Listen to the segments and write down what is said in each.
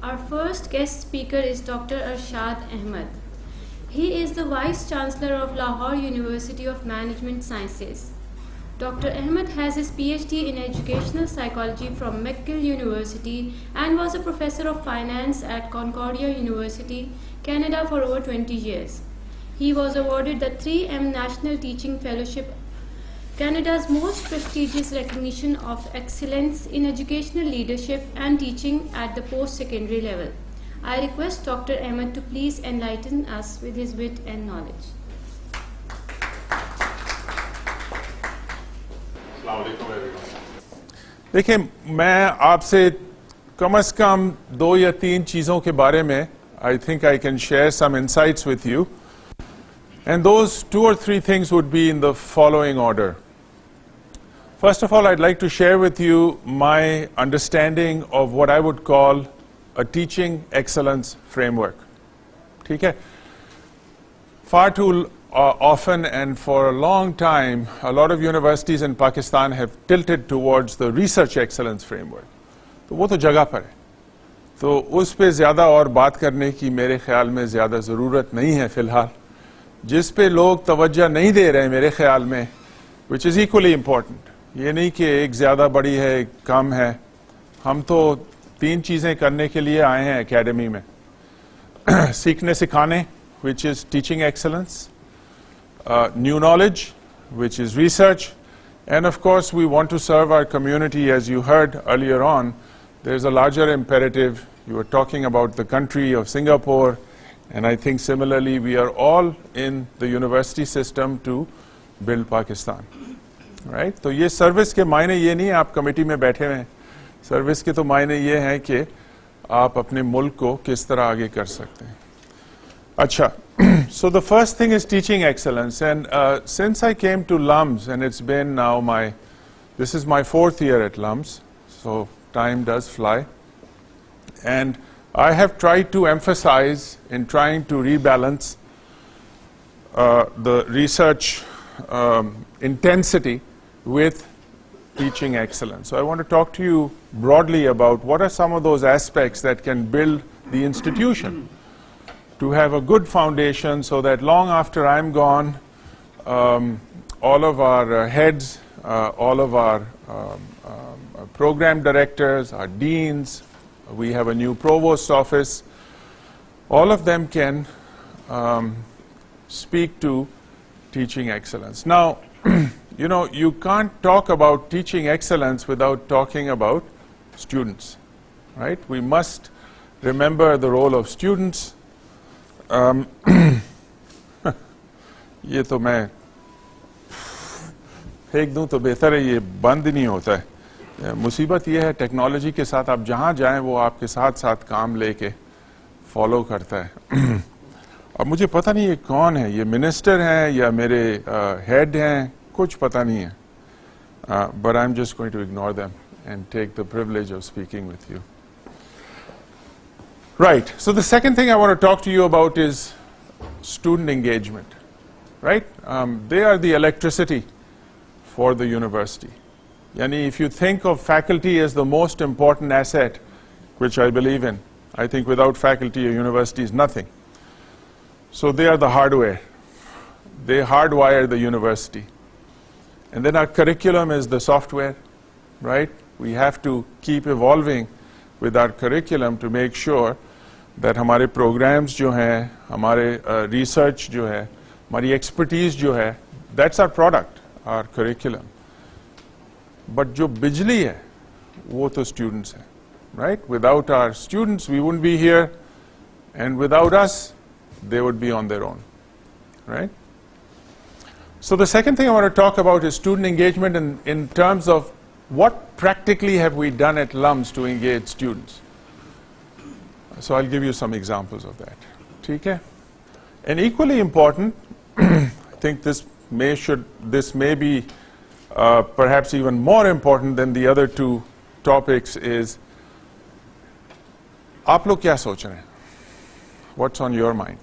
Our first guest speaker is Dr. Arshad Ahmed. He is the Vice Chancellor of Lahore University of Management Sciences. Dr. Ahmed has his PhD in Educational Psychology from McGill University and was a Professor of Finance at Concordia University, Canada for over 20 years. He was awarded the 3M National Teaching Fellowship, Canada's most prestigious recognition of excellence in educational leadership and teaching at the post-secondary level. I request Dr. Ahmed to please enlighten us with his wit and knowledge. देखिए, मैं आपसे कम से कम 2 या 3 चीज़ों के बारे में I think I can share some insights with you, and those 2 or 3 things would be in the following order. First of all, I'd like to share with you my understanding of what I would call a teaching excellence framework. ठीक है? Far too often and for a long time, a lot of universities in Pakistan have tilted towards the research excellence framework. तो वो तो जगह पर है, तो उस पे ज़्यादा और बात करने की मेरे ख्याल में ज़्यादा ज़रूरत नहीं है फ़िलहाल. जिस पे लोग तवज्जो नहीं दे रहे हैं मेरे ख्याल में, which is equally important. ये नहीं कि एक ज़्यादा बड़ी है, एक कम है. हम तो 3 चीज़ें करने के लिए आए हैं एकेडमी में. सीखने सिखाने, which is teaching excellence. New knowledge, which is research, and of course we want to serve our community. As you heard earlier on, there's a larger imperative. You were talking about the country of Singapore, and I think similarly we are all in the university system to build Pakistan, right? तो ये service के मायने ये नहीं आप committee में बैठे हैं. सर्विस के तो मायने ये हैं कि आप अपने मुल्क को किस तरह आगे कर सकते हैं. अच्छा, so the first thing is teaching excellence, and since I came to LUMS, and it's been now this is my 4th year at LUMS, so time does fly, and I have tried to emphasize in trying to rebalance the research intensity with teaching excellence. So I want to talk to you broadly about what are some of those aspects that can build the institution to have a good foundation so that long after I'm gone, all of our heads, all of our program directors, our deans, we have a new provost office, all of them can speak to teaching excellence. Now, you know, you can't talk about teaching excellence without talking about students, right? We must remember the role of students. ये तो मैं फेंक दूं तो बेहतर है, ये बंद नहीं होता है. मुसीबत ये है टेक्नोलॉजी के साथ आप जहाँ जाएं वो आपके साथ साथ काम लेके फॉलो करता है. अब मुझे पता नहीं ये कौन है, ये मिनिस्टर हैं या मेरे हेड हैं, कुछ पता नहीं है. But I'm just going to ignore them and take the privilege of speaking with you. Right, so the second thing I want to talk to you about is student engagement, right? They are the electricity for the university. Yani, if you think of faculty as the most important asset, which I believe in, I think without faculty a university is nothing. So they are the hardware. They hardwire the university. And then our curriculum is the software, right? We have to keep evolving with our curriculum to make sure that हमारे programs जो हैं, हमारे research जो है, हमारी expertise जो है, that's our product, our curriculum. But जो बिजली है, वो तो students हैं, right? Without our students, we wouldn't be here, and without us, they would be on their own, right? So the second thing I want to talk about is student engagement in terms of what practically have we done at LUMS to engage students. So I'll give you some examples of that. ठीक है? And equally important, I think this may be perhaps even more important than the other 2 topics is आप लोग क्या सोच रहे हैं? What's on your mind,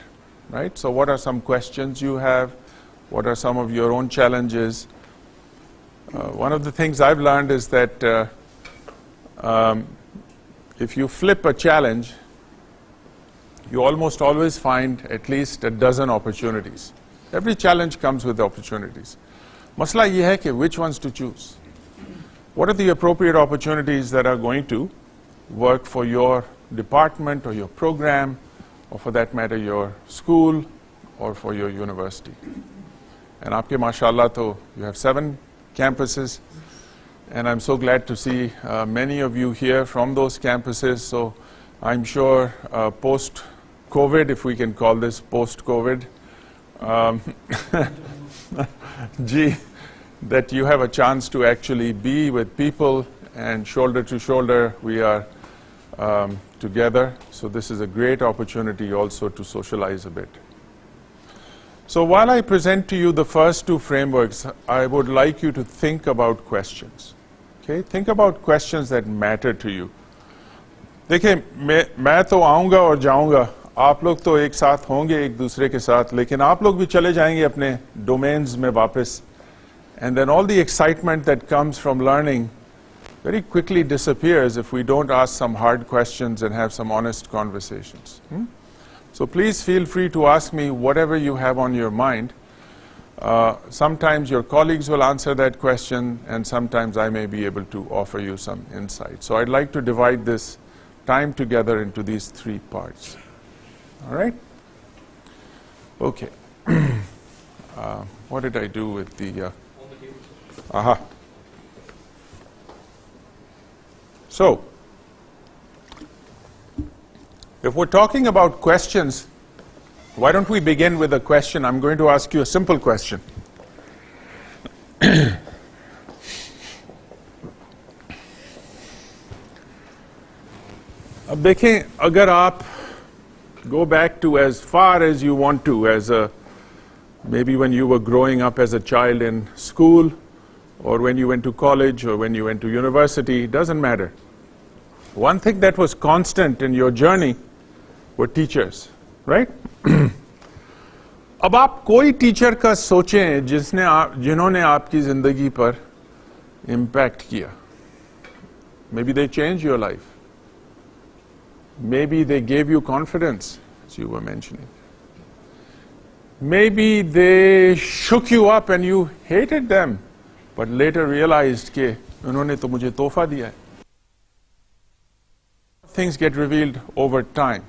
right? So what are some questions you have? What are some of your own challenges? One of the things I've learned is that if you flip a challenge you almost always find at least a dozen opportunities. Every challenge comes with opportunities. Masla ye hai ki which ones to choose. What are the appropriate opportunities that are going to work for your department or your program, or for that matter your school or for your university? And aapke mashallah to you have 7 campuses, and I'm so glad to see many of you here from those campuses. So I'm sure post-COVID, if we can call this post-COVID, that you have a chance to actually be with people, and shoulder to shoulder we are together. So this is a great opportunity also to socialize a bit. So while I present to you the first 2 frameworks, I would like you to think about questions. Okay? Think about questions that matter to you. देखिए मैं तो आऊँगा और जाऊँगा, आप लोग तो एक साथ होंगे एक दूसरे के साथ, लेकिन आप लोग भी चले जाएंगे अपने डोमेन्स में वापस. And then all the excitement that comes from learning very quickly disappears if we don't ask some hard questions and have some honest conversations. So please feel free to ask me whatever you have on your mind. Sometimes your colleagues will answer that question, and sometimes I may be able to offer you some insight. So I'd like to divide this time together into these 3 parts. All right? Okay. What did I do with the... Aha. So, if we're talking about questions, why don't we begin with a question? I'm going to ask you a simple question. अब देखें, अगर आप go back to as far as you want to, as maybe when you were growing up as a child in school, or when you went to college, or when you went to university, doesn't matter. One thing that was constant in your journey were teachers, right? अब आप कोई teacher का सोचें जिन्होंने आपकी जिंदगी पर impact किया. Maybe they changed your life. Maybe they gave you confidence, as you were mentioning. Maybe they shook you up and you hated them, but later realized कि उन्होंने तो मुझे तोहफा दिया है. Things get revealed over time.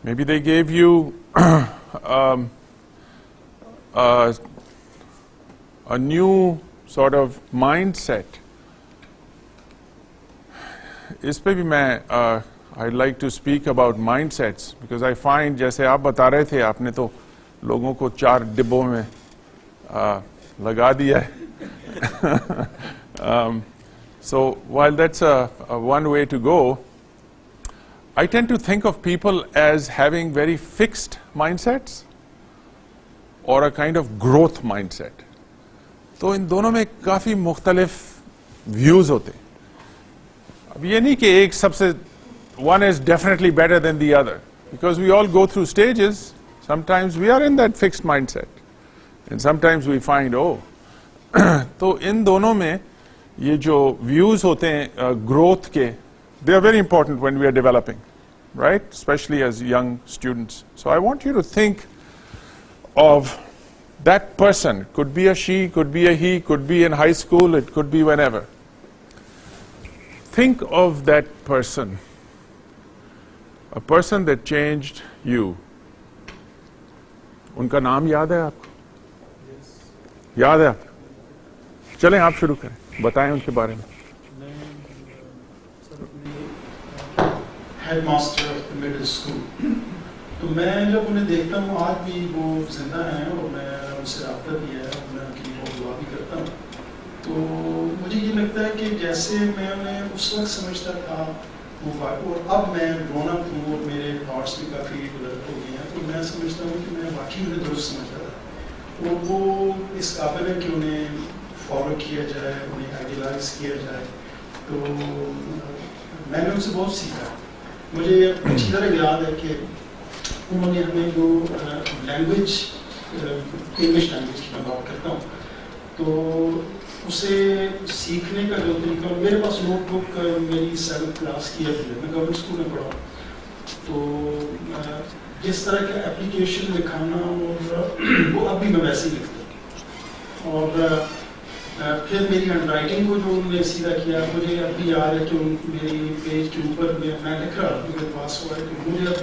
Maybe they gave you a new sort of mindset. इस पे भी मैं I'd like to speak about mindsets, because I find, जैसे आप बता रहे थे, आपने तो लोगों को 4 डिब्बों में लगा दिया है. So while that's a one way to go, I tend to think of people as having very fixed mindsets or a kind of growth mindset. तो इन दोनों में काफ़ी मुख्तलिफ views होते हैं. अब ये नहीं कि एक सबसे one is definitely better than the other, because we all go through stages. Sometimes we are in that fixed mindset, and sometimes we find, oh, तो इन दोनों में ये जो views होते हैं growth के, they are very important when we are developing, right? Especially as young students. So I want you to think of that person. Could be a she, could be a he, could be in high school, it could be whenever. Think of that person. A person that changed you. उनका नाम याद है आपको? याद है आपको? चलें आप शुरू करें, बताएं उनके बारे में. Headmaster of the middle school. तो मैं जब उन्हें देखता हूँ, आज भी वो जिंदा हैं और मैं उनसे रब्ता भी है और मैं उनकी बहुत दुआ भी करता हूँ. तो मुझे ये लगता है कि जैसे मैं उन्हें उस वक्त समझता था, और अब मैं ग्रोन अप हूँ और मेरे थॉट्स भी काफ़ी डेवलप हो गए हैं, तो मैं समझता हूँ कि मैं वाकई उन्हें दुरुस्त समझता था. और वो इस काबिल है कि उन्हें फॉलो किया जाए, उन्हें आइडियलाइज किया जाए. तो मैंने उनसे बहुत सीखा. मुझे अच्छी तरह याद है कि उन्होंने हमें जो लैंग्वेज, इंग्लिश लैंग्वेज की मैं बात करता हूँ, तो उसे सीखने का जो तरीका, मेरे पास नोटबुक मेरी 7th क्लास की है, मैं गवर्नमेंट स्कूल में पढ़ा. तो जिस तरह का एप्लीकेशन लिखाना और वो अब भी मैं वैसे ही लिखता हूँ। और फिर मेरी हैंडराइटिंग को जो उन्होंने सीधा किया, मुझे अब भी याद है कि मेरी पेज के ऊपर मैं लिख रहा था, मेरे पास हुआ है कि मुझे अब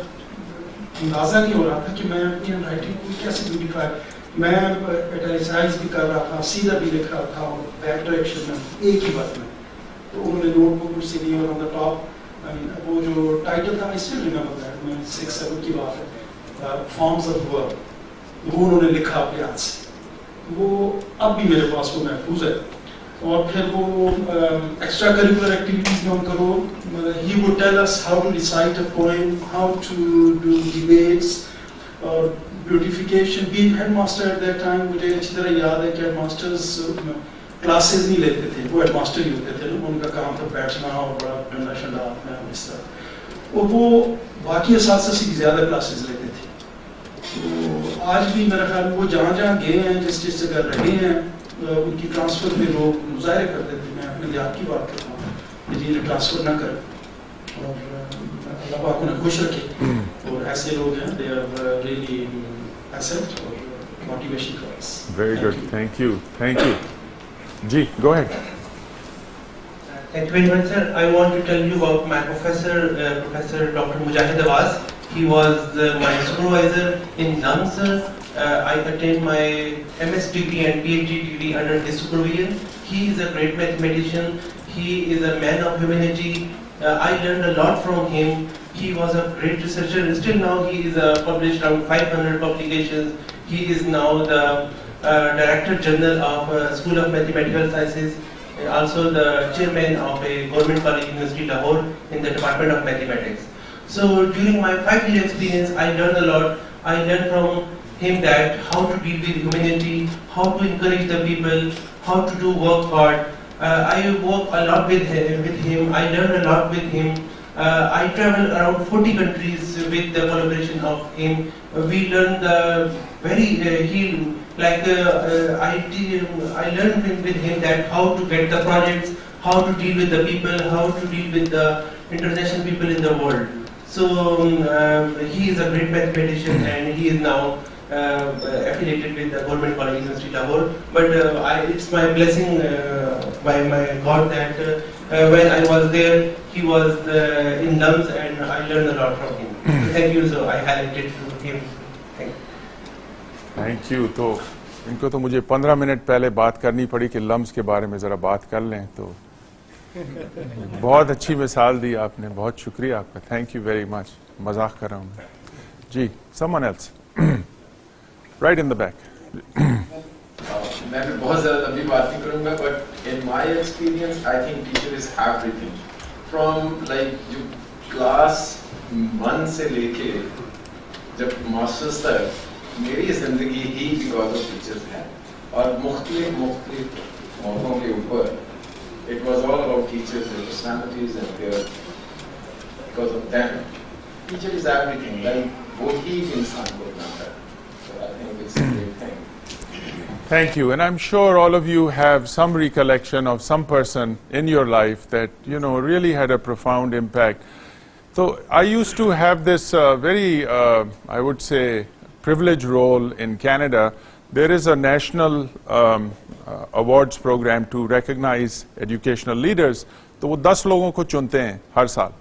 अंदाज़ा नहीं हो रहा था कि मैं अपनी हैंडराइटिंग को कैसे ब्यूटीफाई, मैं इटैलिसाइज भी कर रहा था, सीधा भी लिख रहा था और बैक डायरेक्शन में एक ही बात में। तो उन्होंने नोटबुक मुझसे ली और ऑन द टॉप वो जो टाइटल था, आई स्टिल रिमेंबर दैट, मैं 6-7 की बात है, फॉर्म्स ऑफ वर्क, वो उन्होंने लिखा अपने हाथ से, वो अब भी मेरे पास वो महफूज है। और फिर वो एक्स्ट्रा करिकुलर एक्टिविटीज़ में करो, he would tell us how to decide a poem, how to do debates और beautification. Being headmaster at that time, मुझे अच्छी तरह याद है कि हेडमास्टर्स क्लासेस नहीं लेते थे, वो हेडमास्टर ही होते थे, उनका काम था बैठना और बड़ा डंडा शंडा अपना इस तरह, और वो बाकी असातिज़ा से ज़्यादा क्लासेस लेते थे। तो आज भी मेरा ख्याल वो जहाँ जहाँ गए हैं, जिस जगह रहे हैं, उनकी ट्रांसफ़र में लोग मुजाहरे करते थे। मैं अपने लिहाज की बात करता हूँ, मुझे ट्रांसफ़र ना करें और अल्लाह पाक उन्हें खुश रखे। और ऐसे लोग हैं, दे आर रियली एसेट और motivation for us. Very good. Thank you. Thank you. Ji, go ahead. Thank you very much, sir. I want to tell you about my professor, Professor Dr. Mujahid Awaz. He was my supervisor in LUMS. I attained my MS degree and PhD degree under his supervision. He is a great mathematician. He is a man of humanity. I learned a lot from him. He was a great researcher. Still now he is published around 500 publications. He is now the Director General of School of Mathematical Sciences, and also the chairman of a government college, University Lahore, in the Department of Mathematics. So during my 5-year experience, I learned a lot. I learned from him that how to deal with humanity, how to encourage the people, how to do work hard. I work a lot with him. I learned a lot with him. I traveled around 40 countries with the collaboration of him. We learned I learned with him that how to get the projects, how to deal with the people, how to deal with the international people in the world. So he is a great mathematician and he is now affiliated with the Government College, University Lahore. But it's my blessing by my God that when I was there, he was in LUMS and I learned a lot from him. Thank you, so I highlighted to him. Thank you. तो इनको तो मुझे 15 minute पहले बात करनी पड़ी कि lumps के बारे में ज़रा बात कर लें, तो बहुत अच्छी मिसाल दी आपने, बहुत शुक्रिया आपका, थैंक यू वेरी मच। मजाक कर रहा हूँ मैं। जी, someone else right in the back. मैं भी बहुत ज़्यादा लंबी बात नहीं करूँगा, but in my experience I think teacher is everything from like जो क्लास 1 से लेके जब मास्टर्स तक मेरी ज़िंदगी ही बिकॉज ऑफ टीचर्स है, और मुख्तलिफ मौक़ों के ऊपर it was all about teachers and personalities and there, because of them teacher is everything, like वो ही इंसान को बनाता है। So I think it's a great thing. Thank you, and I'm sure all of you have some recollection of some person in your life that, you know, really had a profound impact. So I used to have this very, I would say, privileged role in Canada. There is a national awards program to recognize educational leaders. तो वो 10 लोगों को चुनते हैं हर साल,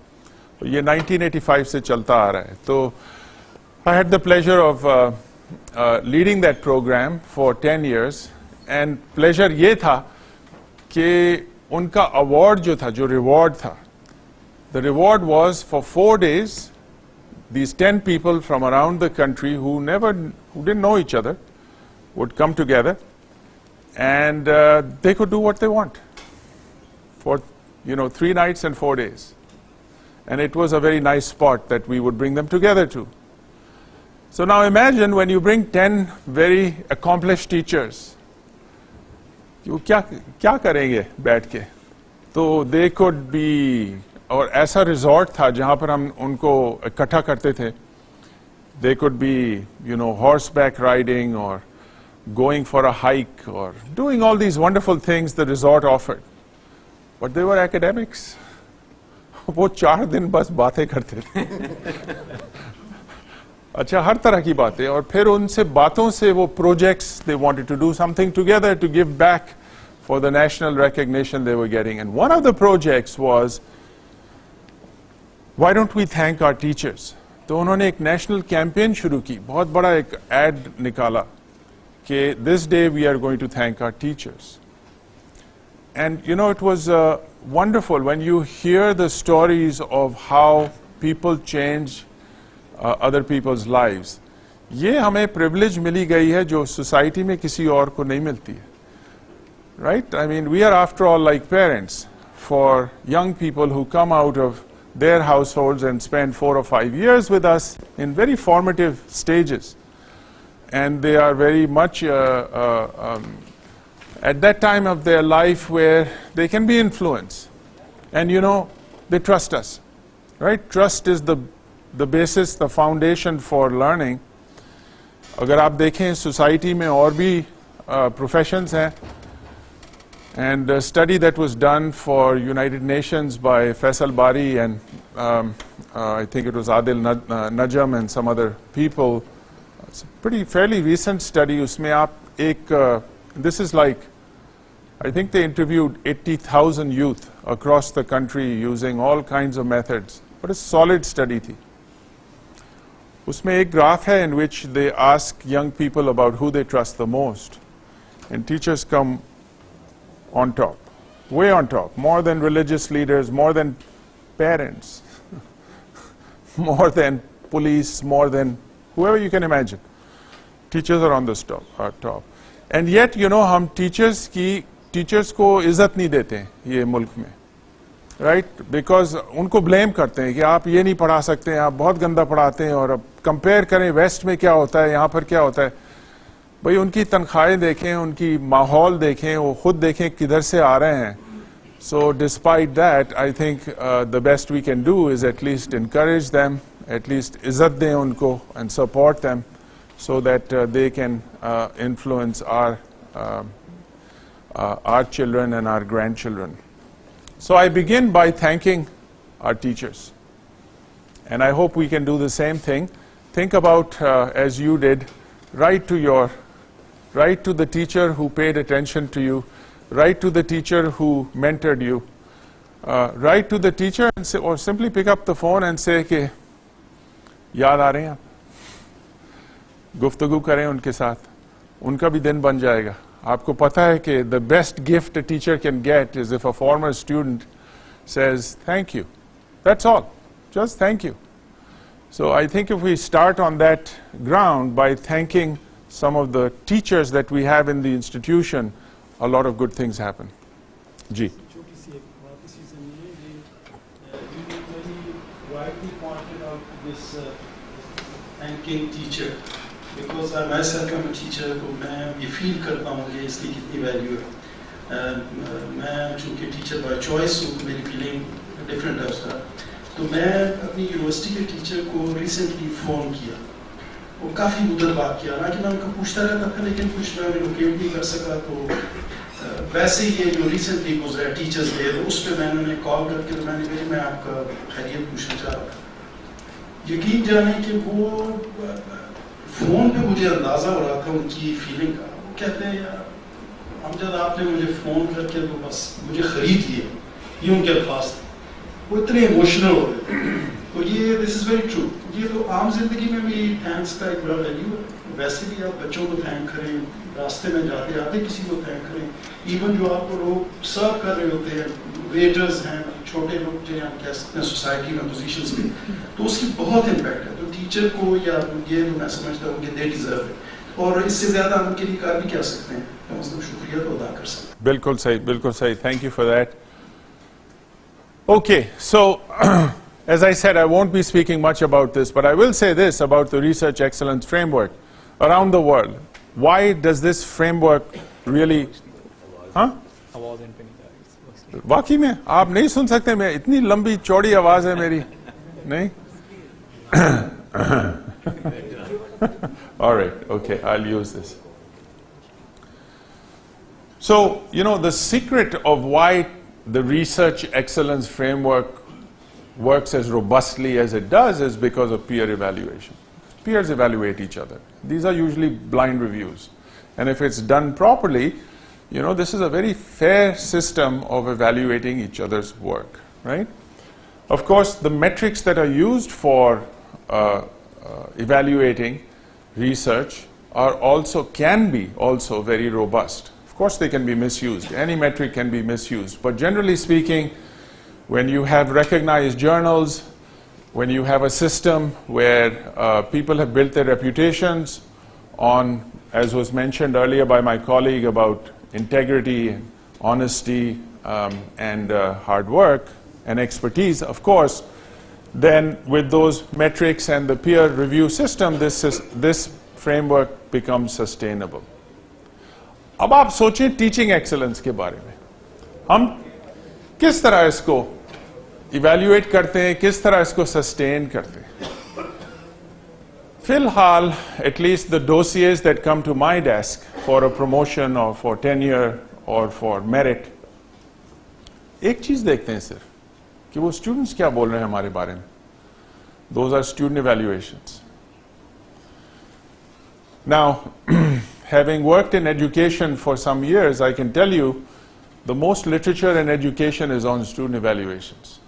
तो ये 1985 से चलता आ रहा है। तो I had the pleasure of leading that program for 10 years, and pleasure ये था कि उनका award जो था, जो reward था, the reward was for 4 days. These 10 people from around the country who didn't know each other would come together, and they could do what they want for, 3 nights and 4 days. And it was a very nice spot that we would bring them together to. So now imagine when you bring 10 very accomplished teachers, वो क्या करेंगे बैठ के? तो they could be, और ऐसा resort था जहाँ पर हम उनको इकट्ठा करते थे. They could be, horseback riding or going for a hike or doing all these wonderful things the resort offered. But they were academics. वो 4 दिन बस बातें करते थे अच्छा, हर तरह की बातें, और फिर उनसे बातों से वो projects, they wanted to do something together to give back for the national recognition they were getting. And one of the projects was, why don't we thank our teachers? तो उन्होंने एक national campaign शुरू की, बहुत बड़ा एक ad निकाला कि this day we are going to thank our teachers. And you know, it was wonderful when you hear the stories of how people change other people's lives. ये हमें privilege मिली गई है जो society में किसी और को नहीं मिलती है. Right? I mean, we are after all like parents for young people who come out of their households and spend 4 or 5 years with us in very formative stages. And they are very much at that time of their life where they can be influenced. And you know, they trust us. Right? Trust is the basis, the foundation for learning. अगर आप देखें society में और भी professions हैं, and a study that was done for United Nations by Faisal Bari and I think it was Adil Najam and some other people. It's a fairly recent study. उसमें आप एक this is like, I think they interviewed 80,000 youth across the country using all kinds of methods. But a solid study थी. उसमें एक graph है in which they ask young people about who they trust the most, and teachers come on top, way on top, more than religious leaders, more than parents, more than police, more than whoever you can imagine. Teachers are on the top. And yet, you know, हम teachers को इज्जत नहीं देते हैं ये मुल्क में, right? Because उनको blame करते हैं कि आप ये नहीं पढ़ा सकते हैं, आप बहुत गंदा पढ़ाते हैं, और अब compare करें वेस्ट में क्या होता है, यहाँ पर क्या होता है. भाई उनकी तनख्वाहें देखें, उनकी माहौल देखें, वो खुद देखें किधर से आ रहे हैं. So despite that, I think the best we can do is at least encourage them, at least izzat दें उनको and support them so that they can influence our children and our grandchildren. So I begin by thanking our teachers. And I hope we can do the same thing. Think about, as you did, write to the teacher who paid attention to you, write to the teacher who mentored you, write to the teacher and say, or simply pick up the phone and say कि याद आ रहे हैं आप, गुफ्तगू करें उनके साथ, उनका भी दिन बन जाएगा. आपको पता है कि the best gift a teacher can get is if a former student says thank you. That's all. Just thank you. So I think if we start on that ground by thanking some of the teachers that we have in the institution, a lot of good things happen. Ji. छोटी सी एक बात इसी से नहीं है, you very rightly pointed out this thanking teacher, because I myself am a teacher, तो मैं ये feel करता हूँ कि इसकी कितनी value है. मैं चूँकि teacher by choice हूँ, तो मेरी feeling different है उसका. तो मैं अपनी यूनिवर्सिटी के टीचर को रिसेंटली फ़ोन किया, वो काफ़ी मुद्दत बात किया, ना कि मैं उनको पूछता रहता था, लेकिन कुछ मैं लोकेट नहीं कर सका. तो वैसे ही ये जो रिसेंटली गुजरा टीचर्स डे, तो उस पर मैंने उन्हें कॉल करके तो मैंने कहा मैं आपका खैरियत पूछना चाह रहा था. यकीन जाने कि वो फ़ोन पे मुझे अंदाज़ा हो रहा था उनकी फीलिंग का. वो कहते हैं यार अमजद आपने मुझे फ़ोन करके तो बस मुझे ख़रीद लिया, ये उनके अल्फाज थे. वो इतने इमोशनल हो गए. तो ये दिस इज़ वेरी ट्रू. ये तो आम जिंदगी में भी थैंक्स का एक बड़ा वैल्यू है. वैसे भी आप बच्चों को थैंक करें, रास्ते में जाते आते किसी को थैंक करें, इवन जो आपको लोग सर्व कर रहे होते हैं, वेटर्स हैं, छोटे लोग जिन्हें हम कह सकते हैं सोसाइटी में पोजीशंस में, तो उसकी बहुत इम्पैक्ट है. तो टीचर को या ये तो मैं समझता हूँ कि दे डिजर्व इट, और इससे ज़्यादा हम उनके लिए भी क्या सकते हैं, तो मतलब शुक्रिया तो अदा कर सकते हैं. बिल्कुल सही, बिल्कुल सही. Thank you for that. Okay, so as I said, I won't be speaking much about this, but I will say this about the Research Excellence Framework around the world. Why does this framework really... हाँ? वाकई में आप नहीं सुन सकते, मैं इतनी लंबी चौड़ी आवाज है मेरी, नहीं? All right, okay, I'll use this. So, you know, the secret of why the Research Excellence Framework works as robustly as it does is because of peer evaluation. Peers evaluate each other. These are usually blind reviews. And if it's done properly, you know, this is a very fair system of evaluating each other's work, right? Of course, the metrics that are used for evaluating research are also, can be also very robust. Of course, they can be misused. Any metric can be misused. But generally speaking, when you have recognized journals, when you have a system where people have built their reputations on, as was mentioned earlier by my colleague, about integrity, and honesty, and hard work and expertise, of course, then with those metrics and the peer review system, this framework becomes sustainable. अब आप सोचें teaching excellence के बारे में, हम किस तरह इसको इवैल्यूएट करते हैं, किस तरह इसको सस्टेन करते हैं. फिलहाल, at least the dossiers that come to my desk for a promotion or for tenure or for merit, एक चीज देखते हैं सिर्फ कि वो स्टूडेंट्स क्या बोल रहे हैं हमारे बारे में. Those are student evaluations. Now, having worked in education for some years, I can tell you the most literature in education is on student evaluations.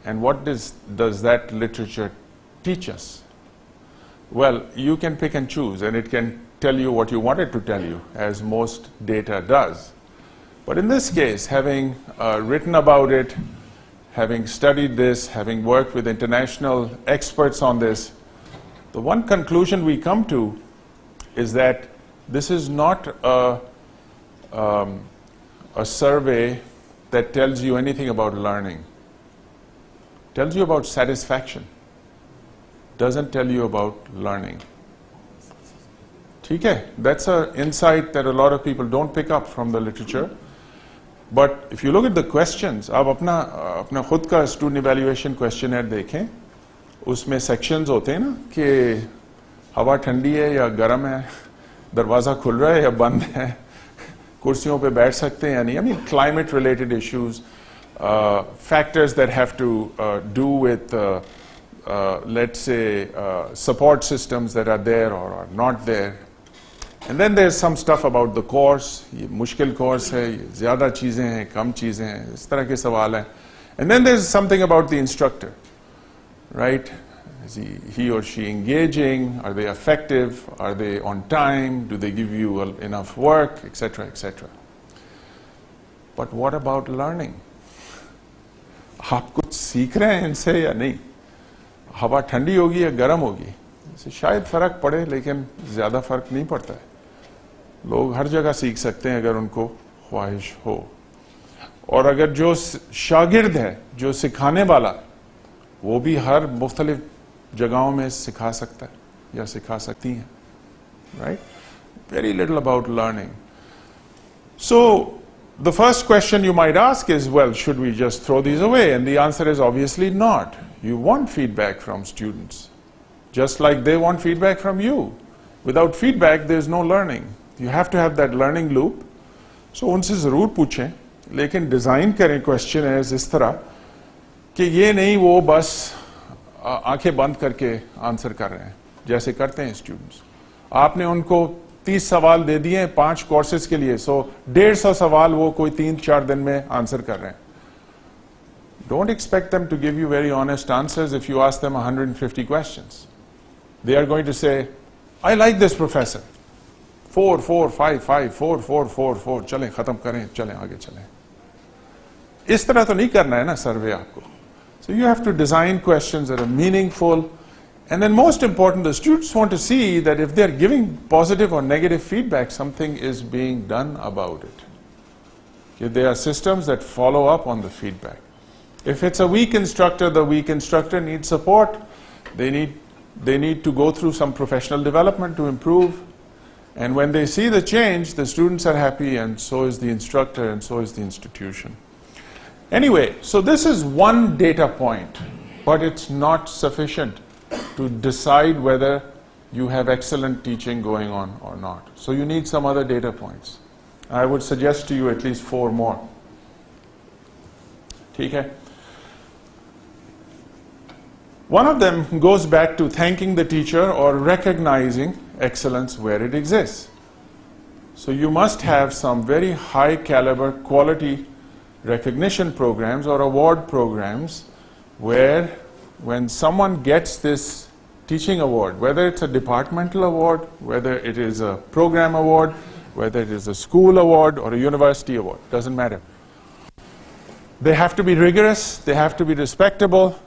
And what does that literature teach us? Well, you can pick and choose, and it can tell you what you want it to tell you, as most data does. But in this case, having written about it, having studied this, having worked with international experts on this, the one conclusion we come to is that this is not a survey that tells you anything about learning. It tells you about satisfaction. Doesn't tell you about learning. Okay, that's an insight that a lot of people don't pick up from the literature. But if you look at the questions, आप अपना खुद का student evaluation questionnaire देखें, उसमें sections होते हैं ना कि हवा ठंडी है या गर्म है, दरवाज़ा खुल रहा है या बंद है, कुर्सियों पे बैठ सकते हैं या नहीं. I mean, climate related issues, factors that have to do with, let's say, support systems that are there or are not there. And then there's some stuff about the course. ये मुश्किल course है, ये ज़्यादा चीज़ें हैं, कम चीज़ें हैं, इस तरह के सवाल हैं. And then there's something about the instructor, right? Is he or she engaging? Are they effective? Are they on time? Do they give you enough work, etc., etc. But what about learning? आप कुछ सीख रहे हैं इनसे या नहीं? हवा ठंडी होगी या गर्म होगी? इससे शायद फर्क पड़े, लेकिन ज़्यादा फर्क नहीं पड़ता है. लोग हर जगह सीख सकते हैं अगर उनको ख्वाहिश हो. और अगर जो शागिर्द है, जो सिखाने वाला, वो भी हर मुख्तलिफ जगहों में सिखा सकता है या सिखा सकती हैं. Right? Very little about learning. So, the first question you might ask is, well, should we just throw these away? And the answer is obviously not. You want feedback from students, just like they want feedback from you. Without feedback, there's no learning. You have to have that learning loop. So, उनसे ज़रूर पूछें, लेकिन design करें questionnaires इस तरह कि ये नहीं वो बस आंखें बंद करके आंसर कर रहे हैं, जैसे करते हैं स्टूडेंट्स. आपने उनको 30 सवाल दे दिए हैं 5 कोर्सेज के लिए, सो 150 सवाल वो कोई 3-4 दिन में आंसर कर रहे हैं. Don't expect them to give you very honest answers if you ask them 150 questions. They are going to say, I like this professor. 4, 4, 5, 5, 4, 4, 4, 4, चलें ख़त्म करें, चलें आगे चलें. इस तरह तो नहीं करना है ना सर्वे आपको. So you have to design questions that are meaningful. And then most important, the students want to see that if they're giving positive or negative feedback, something is being done about it. Okay, there are systems that follow up on the feedback. If it's a weak instructor, the weak instructor needs support. They need to go through some professional development to improve. And when they see the change, the students are happy, and so is the instructor, and so is the institution. Anyway, so this is one data point, but it's not sufficient to decide whether you have excellent teaching going on or not. So you need some other data points. I would suggest to you at least 4 more. ठीक है? One of them goes back to thanking the teacher or recognizing excellence where it exists. So you must have some very high caliber quality recognition programs or award programs where when someone gets this teaching award, whether it's a departmental award, whether it is a program award, whether it is a school award or a university award, doesn't matter. They have to be rigorous, they have to be respectable,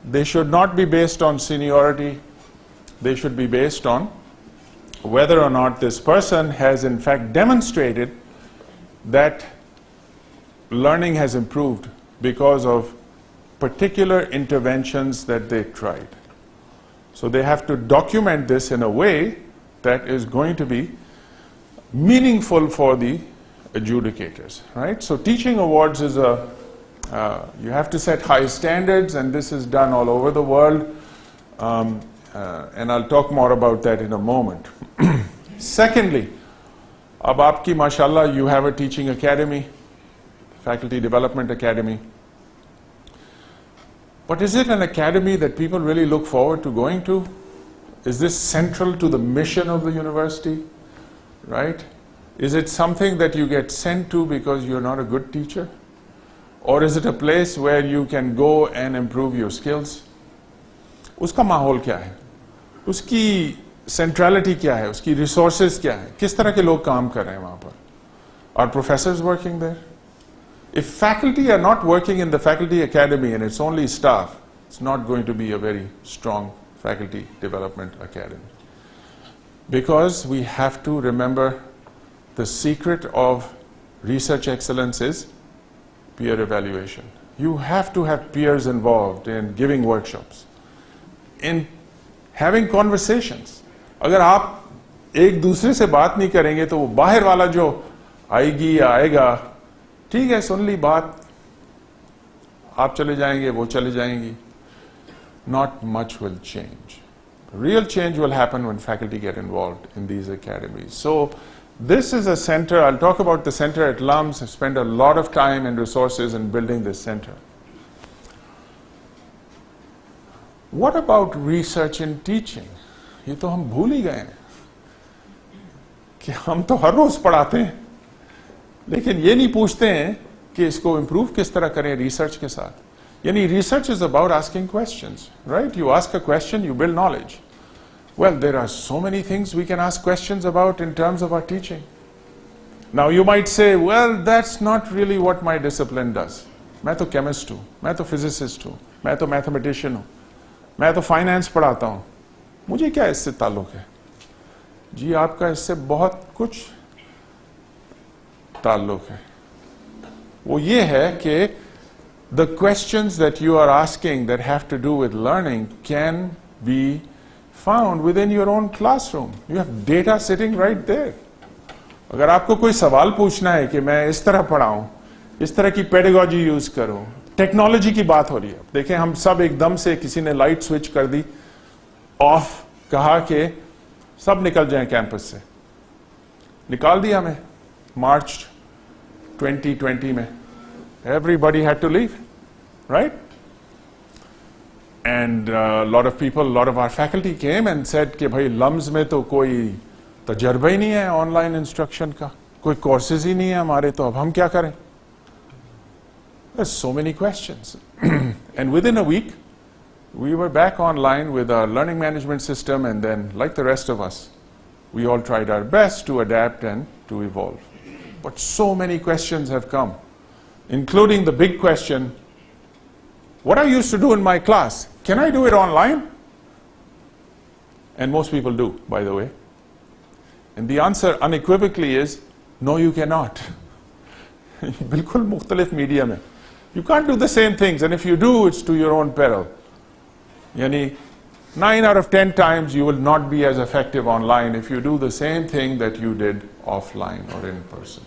they should not be based on seniority, they should be based on whether or not this person has in fact demonstrated that learning has improved because of particular interventions that they tried. So they have to document this in a way that is going to be meaningful for the adjudicators, right? So teaching awards is you have to set high standards, and this is done all over the world, and I'll talk more about that in a moment. Secondly, ab aapki mashallah, you have a teaching academy, faculty development academy. But is it an academy that people really look forward to going to? Is this central to the mission of the university, right? Is it something that you get sent to because you're not a good teacher? Or is it a place where you can go and improve your skills? Uska माहौल क्या है? उसकी centrality क्या है? उसकी resources क्या है? किस तरह के लोग काम कर रहे हैं वहाँ पर? Are professors working there? If faculty are not working in the faculty academy and it's only staff, it's not going to be a very strong faculty development academy. Because we have to remember the secret of research excellence is peer evaluation. You have to have peers involved in giving workshops, in having conversations. अगर आप एक दूसरे से बात नहीं करेंगे तो वो बाहर वाला जो आएगी या आएगा, ठीक है सुन ली बात, आप चले जाएंगे वो चले जाएंगी. Not much will change. Real change will happen when faculty get involved in these academies. So this is a center. I'll talk about the center at LUMS. I've spent a lot of time and resources in building this center. What about research in teaching? ये तो हम भूल ही गए हैं कि हम तो हर रोज पढ़ाते हैं, लेकिन ये नहीं पूछते हैं कि इसको improve किस तरह करें research के साथ. Yani research is about asking questions, right? You ask a question, you build knowledge. Well, there are so many things we can ask questions about in terms of our teaching. Now you might say, well, that's not really what my discipline does. मैं तो chemist हूँ, मैं तो physicist हूँ, मैं तो mathematician हूँ, मैं तो finance पढ़ाता हूँ, मुझे क्या इससे ताल्लुक है? जी आपका इससे बहुत कुछ ताल्लुक है. वो ये है कि the questions that you are asking that have to do with learning can be found within your own classroom. You have data sitting right there. अगर आपको कोई सवाल पूछना है कि मैं इस तरह पढ़ाऊं, इस तरह की pedagogy यूज करूं, टेक्नोलॉजी की बात हो रही है. देखें हम सब एकदम से किसी ने लाइट स्विच कर दी, ऑफ कहा कि सब निकल जाएं कैंपस से. निकाल दिया हमें मार्च 2020 में. Everybody had to leave, right? And a lot of people, a lot of our faculty came and said कि भाई LUMS में तो कोई तजर्बा ही नहीं है ऑनलाइन इंस्ट्रक्शन का, कोई कोर्सेज ही नहीं है हमारे, तो अब हम क्या करें? There's so many questions. And within a week, we were back online with our learning management system, and then, like the rest of us, we all tried our best to adapt and to evolve. But so many questions have come, including the big question, what I used to do in my class, can I do it online? And most people do, by the way. And the answer unequivocally is, no, you cannot. बिल्कुल मुख्तलिफ medium है. You can't do the same things, and if you do, it's to your own peril. Yani 9 out of 10 times you will not be as effective online if you do the same thing that you did offline or in person.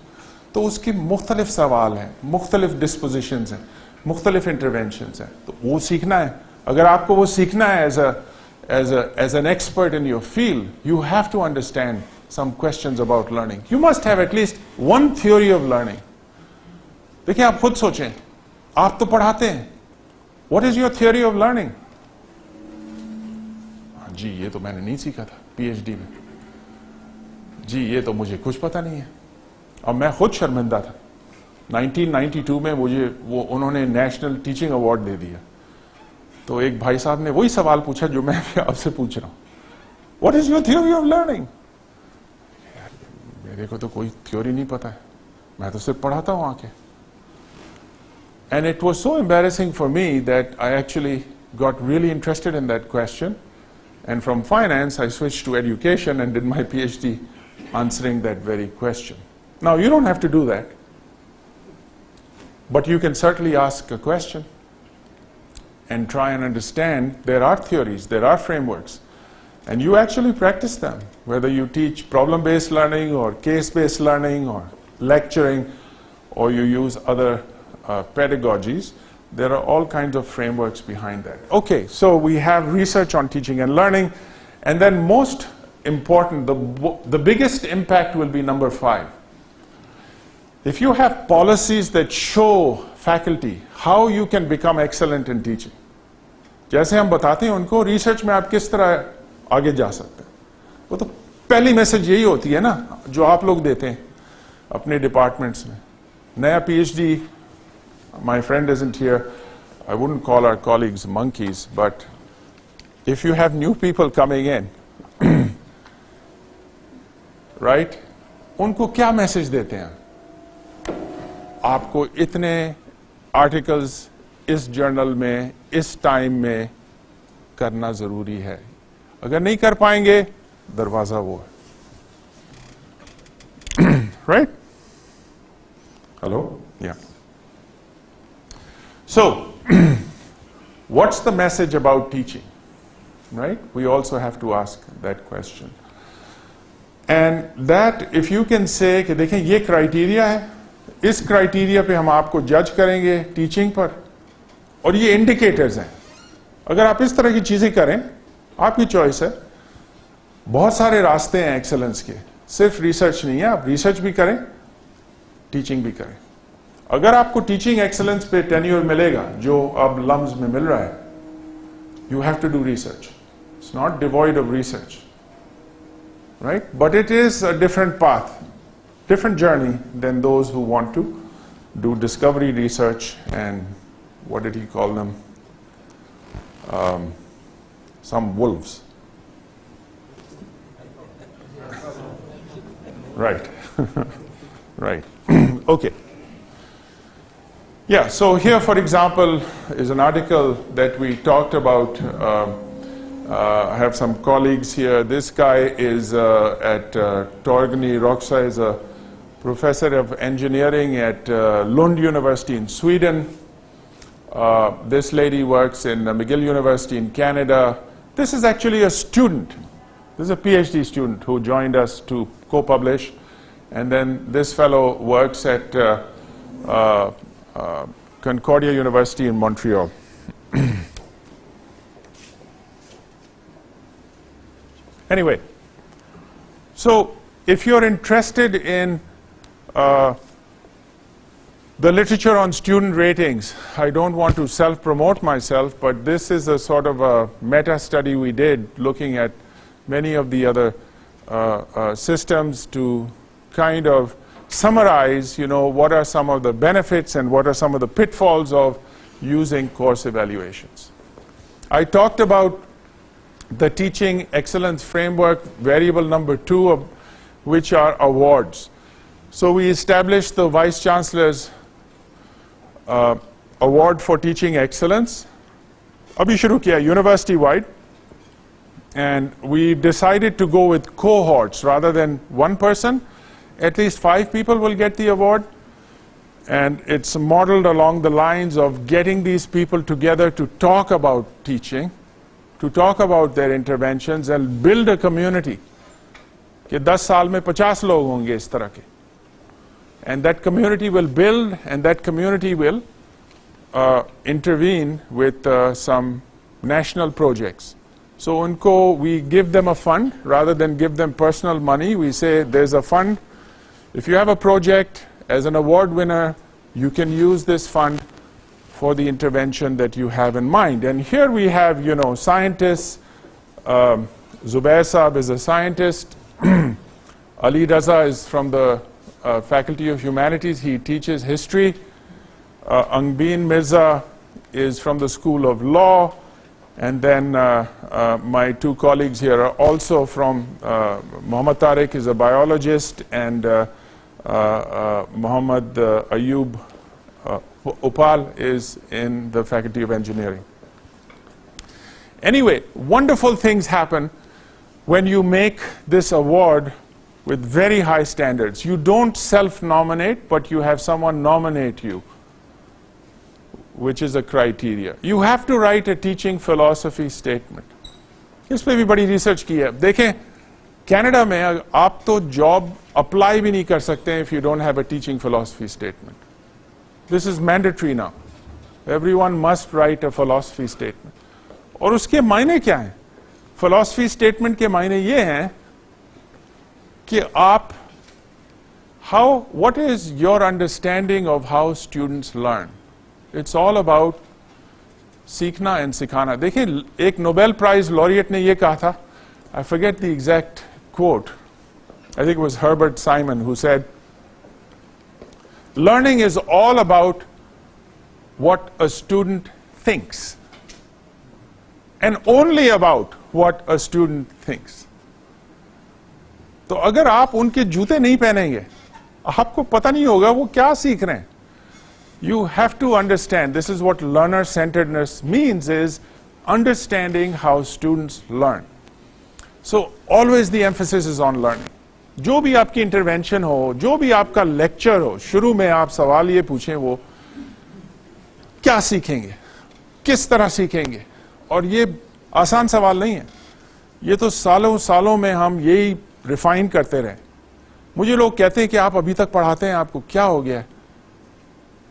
तो उसके मुख्तलिफ सवाल हैं, मुख्तलिफ dispositions हैं, मुख्तलिफ interventions हैं. तो वो सीखना है. अगर आपको वो सीखना है as an expert in your field, you have to understand some questions about learning. You must have at least one theory of learning. देखिए आप खुद सोचें, आप तो पढ़ाते हैं. What is your theory of learning? जी ये तो मैंने नहीं सीखा था पीएचडी में, जी ये तो मुझे कुछ पता नहीं है। और मैं खुद शर्मिंदा था। 1992 में मुझे वो उन्होंने नेशनल टीचिंग अवार्ड दे दिया, तो एक भाई साहब ने वही सवाल पूछा जो मैं भी आपसे पूछ रहा हूँ, what is your theory of learning? मेरे को तो कोई थ्योरी नहीं पता है, मैं तो सिर्फ पढ़ाता हूँ आके। And it was so embarrassing for me that I actually got really interested in that question. And from finance, I switched to education and did my PhD answering that very question. Now, you don't have to do that, but you can certainly ask a question and try and understand. There are theories, there are frameworks, and you actually practice them, whether you teach problem-based learning or case-based learning or lecturing, or you use other pedagogies. There are all kinds of frameworks behind that. Okay, so we have research on teaching and learning, and then most important, the biggest impact will be number 5. If you have policies that show faculty how you can become excellent in teaching, जैसे हम बताते हैं उनको research में आप किस तरह आगे जा सकते हैं, वो तो पहली मैसेज यही होती है ना जो आप लोग देते हैं अपने डिपार्टमेंट्स में। नया PhD, my friend isn't here, I wouldn't call our colleagues monkeys, but if you have new people coming in, right, उनको क्या मैसेज देते हैं? आपको इतने आर्टिकल्स इस जर्नल में इस टाइम में करना जरूरी है, अगर नहीं कर पाएंगे दरवाजा वो है। राइट? हेलो? या। So, what's the message about teaching? Right? We also have to ask that question. And that, if you can say कि देखें ये क्राइटेरिया है, इस क्राइटेरिया पे हम आपको जज करेंगे टीचिंग पर, और ये इंडिकेटर्स हैं, अगर आप इस तरह की चीजें करें, आपकी चॉइस है। बहुत सारे रास्ते हैं एक्सेलेंस के, सिर्फ रिसर्च नहीं है, आप रिसर्च भी करें, टीचिंग भी करें। अगर आपको टीचिंग एक्सेलेंस पे टेन्योर मिलेगा जो अब लम्स में मिल रहा है, you have to do research. It's not devoid of research, right? But it is a different path, different journey than those who want to do discovery research and what did he call them? Some wolves. Right. Right. Okay. Yeah, so here, for example, is an article that we talked about. I have some colleagues here. This guy is at Torgny Roxa, is a professor of engineering at Lund University in Sweden. This lady works in McGill University in Canada. This is actually a student. This is a PhD student who joined us to co-publish. And then this fellow works at Concordia University in Montreal. Anyway, so if you're interested in the literature on student ratings, I don't want to self-promote myself, but this is a sort of a meta-study we did looking at many of the other systems to kind of summarize, you know, what are some of the benefits and what are some of the pitfalls of using course evaluations. I talked about the teaching excellence framework, variable number 2 of which are awards. So we established the Vice Chancellor's Award for Teaching Excellence. Abhi shuru kiya university-wide. And we decided to go with cohorts rather than one person. At least 5 people will get the award. And it's modeled along the lines of getting these people together to talk about teaching, to talk about their interventions and build a community. कि 10 साल में 50 लोग होंगे इस तरह के. And that community will build, and that community will intervene with some national projects. So unko, we give them a fund rather than give them personal money. We say there's a fund. If you have a project as an award winner, you can use this fund for the intervention that you have in mind. And here we have, you know, scientists, Zubair Saab is a scientist. Ali Raza is from the Faculty of Humanities. He teaches history. Angbeen Mirza is from the School of Law. And then my two colleagues here are also from, Muhammad Tariq is a biologist, and Muhammad Ayub Upal is in the Faculty of Engineering. Anyway, wonderful things happen when you make this award with very high standards. You don't self-nominate, but you have someone nominate you, which is a criteria. You have to write a teaching philosophy statement. इस पे भी बड़ी research की है. देखें, Canada में आप तो जॉब अप्लाई भी नहीं कर सकते हैं if you don't have a teaching philosophy statement. This is mandatory now. Everyone must write a philosophy statement. और उसके मायने क्या हैं? Philosophy statement के मायने ये हैं कि आप what is your understanding of how students learn? It's all about सीखना and सिखाना. देखिए, एक नोबेल प्राइज लॉरिएट ने ये कहा था, I forget the exact quote, I think it was Herbert Simon who said, learning is all about what a student thinks, and only about what a student thinks. तो अगर आप उनके जूते नहीं पहनेंगे, आपको पता नहीं होगा वो क्या सीख रहे हैं. You have to understand, this is what learner-centeredness means, is understanding how students learn. So always the emphasis is on learning. जो भी आपकी intervention हो, जो भी आपका lecture हो, शुरू में आप सवाल ये पूछें वो क्या सीखेंगे, किस तरह सीखेंगे. और ये आसान सवाल नहीं है. ये तो सालों सालों में हम यही रिफाइन करते रहे. मुझे लोग कहते हैं कि आप अभी तक पढ़ाते हैं, आपको क्या हो गया है?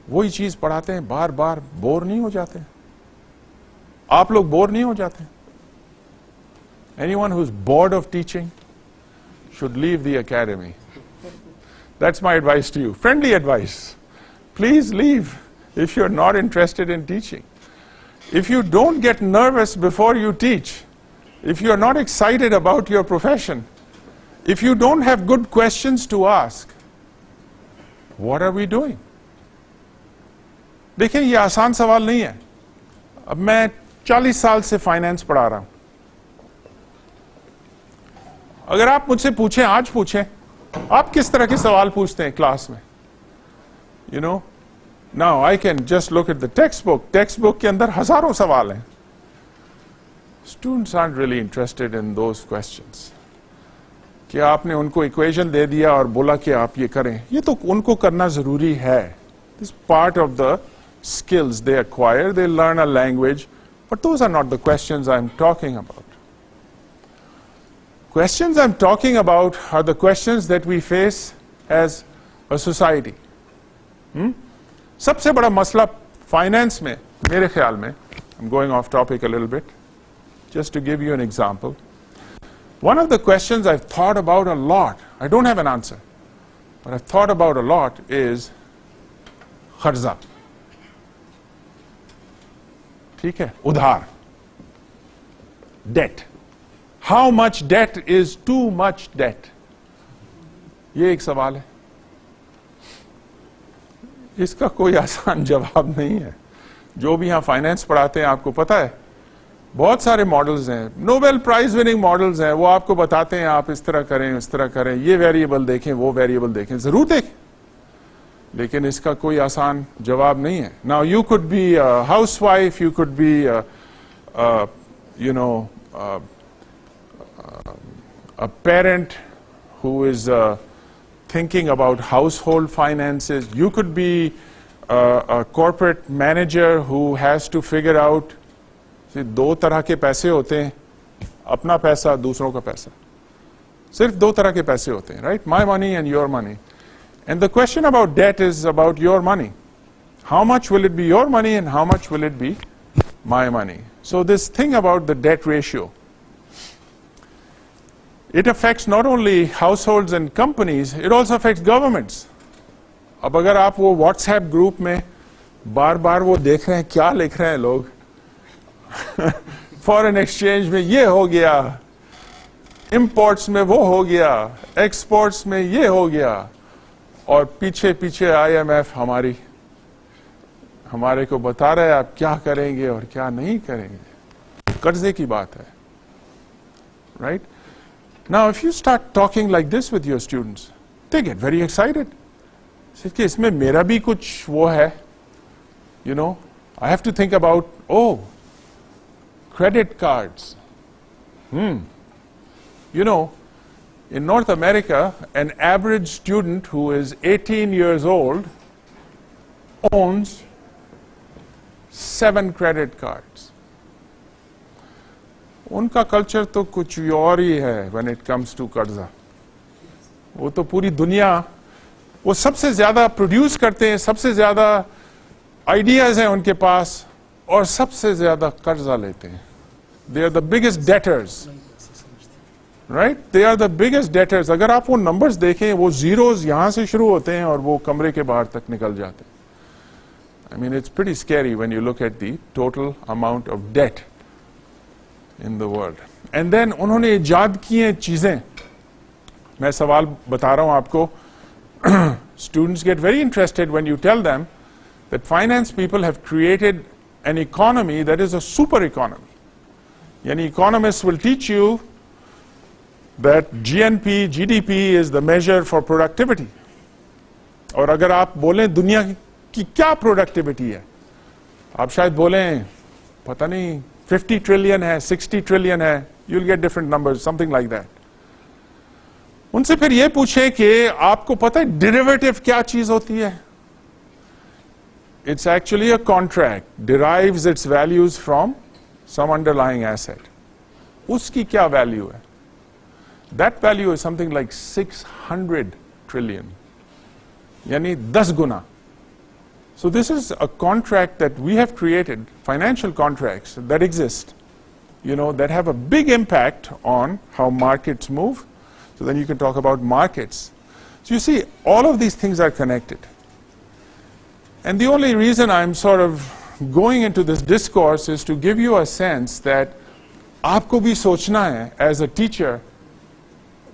वही चीज पढ़ाते हैं, बार बार बोर नहीं हो जाते? आप लोग बोर नहीं हो जाते? Anyone who's bored of teaching should leave the academy. That's my advice to you. Friendly advice. Please leave if you're not interested in teaching. If you don't get nervous before you teach, if you're not excited about your profession, if you don't have good questions to ask, what are we doing? देखिए, ये आसान सवाल नहीं है. अब मैं 40 साल से फाइनेंस पढ़ा रहा हूं. अगर आप मुझसे पूछें, आज पूछें, आप किस तरह के सवाल पूछते हैं क्लास में? You know, now I can just look at the textbook. Textbook के अंदर हजारों सवाल हैं. Students aren't really interested in those questions. कि आपने उनको इक्वेशन दे दिया और बोला कि आप ये करें, ये तो उनको करना जरूरी है. This is part of the skills they acquire. They learn a language, but those are not the questions I'm talking about. Questions I'm talking about are the questions that we face as a society. सबसे बड़ा मसला finance में, मेरे ख्याल में, I'm going off topic a little bit, just to give you an example. One of the questions I've thought about a lot, I don't have an answer, but I've thought about a lot, is खर्जा. ठीक है, उधार, debt. How much debt is too much debt? ये एक सवाल है. इसका कोई आसान जवाब नहीं है. जो भी यहाँ फाइनेंस पढ़ाते हैं, आपको पता है, बहुत सारे मॉडल्स हैं, नोबेल प्राइज विनिंग मॉडल्स हैं, वो आपको बताते हैं आप इस तरह करें, इस तरह करें, ये वेरिएबल देखें, वो वेरिएबल देखें. जरूर देखें, लेकिन इसका कोई आसान जवाब नहीं है. Now you could be a housewife, you could be a parent who is thinking about household finances. You could be a corporate manager who has to figure out, दो तरह के पैसे होते हैं, अपना पैसा, दूसरों का पैसा. सिर्फ दो तरह के पैसे होते हैं, right? My money and your money. And the question about debt is about your money. How much will it be your money and how much will it be my money? So this thing about the debt ratio, it affects not only households and companies, it also affects governments. अब अगर आप वो WhatsApp group में बार बार वो देख रहे हैं क्या लिख रहे हैं लोग फॉरेन एक्सचेंज में ये हो गया, इंपोर्ट्स में वो हो गया, एक्सपोर्ट्स में ये हो गया, और पीछे पीछे IMF हमारे को बता रहा है आप क्या करेंगे और क्या नहीं करेंगे। कर्जे की बात है, right? Now if you start talking like this with your students, they get very excited कि इसमें मेरा भी कुछ वो है, you know, I have to think about, oh, credit cards. You know, in North America, an average student who is 18 years old owns 7 credit cards. उनका culture तो कुछ और ही है when it comes to कर्जा। वो तो पूरी दुनिया, वो सबसे ज्यादा प्रोड्यूस करते हैं, सबसे ज्यादा आइडियाज हैं उनके पास, और सबसे ज्यादा कर्जा लेते हैं। They are the biggest debtors, right? They are the biggest debtors. अगर आप वो नंबर्स देखें, वो जीरोज यहां से शुरू होते हैं और वो कमरे के बाहर तक निकल जाते हैं। I mean it's pretty scary when you look at the total amount of debt in the world. And then उन्होंने इजाद किए चीजें, मैं सवाल बता रहा हूं आपको, students get very interested when you tell them that finance people have created an economy that is a super economy. Yani economists will teach you that GDP is the measure for productivity. और अगर आप बोलें दुनिया की क्या productivity है, आप शायद बोलें पता नहीं 50 trillion है, 60 trillion है, you'll get different numbers, something like that. उनसे फिर ये पूछें कि आपको पता है डेरिवेटिव क्या चीज होती है? It's actually a contract, derives its values from some underlying asset. उसकी क्या वैल्यू है? That value is something like 600 trillion, यानी 10 गुना. So this is a contract that we have created, financial contracts that exist, you know, that have a big impact on how markets move. So then you can talk about markets. So you see, all of these things are connected. And the only reason I'm sort of going into this discourse is to give you a sense that aapko bhi sochna hai as a teacher,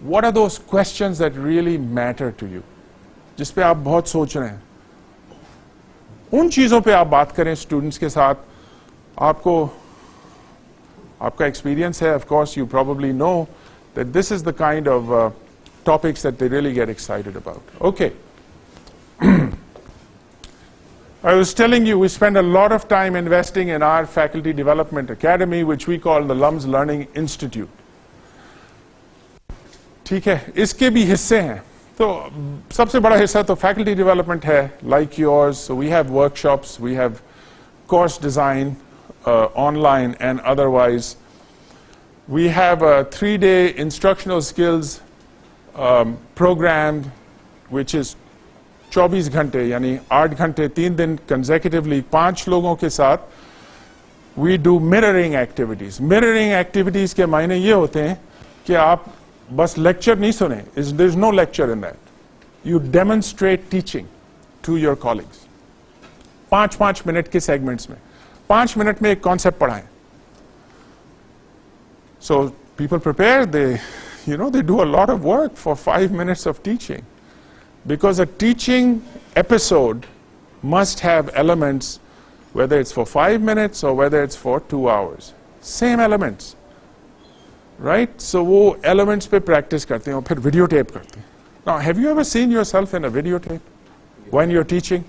what are those questions that really matter to you? जिस पे आप बहुत सोच रहे हैं, उन चीजों पे आप बात करें स्टूडेंट्स के साथ। आपको आपका एक्सपीरियंस है, of course you probably know that this is the kind of topics that they really get excited about. Okay. I was telling you we spend a lot of time investing in our faculty development academy, which we call the LUMS Learning Institute. ठीक है, इसके भी हिस्से हैं। तो सबसे बड़ा हिस्सा तो faculty development है, like yours. So we have workshops, we have course design, online and otherwise. We have a 3-day instructional skills program, which is 24 घंटे, यानी 8 घंटे 3 दिन consecutively 5 लोगों के साथ we do mirroring activities. Mirroring activities के मायने ये होते हैं कि आप बस lecture नहीं सुने, there's no lecture in that. You demonstrate teaching to your colleagues. 5-5 minute के segments में 5 मिनट में एक concept पढ़ाएं. So people prepare, they do a lot of work for 5 minutes of teaching, because a teaching episode must have elements, whether it's for 5 minutes or whether it's for 2 hours. Same elements, right? So वो elements पे practice करते हैं और फिर videotape करते हैं. Now, have you ever seen yourself in a videotape when you're teaching?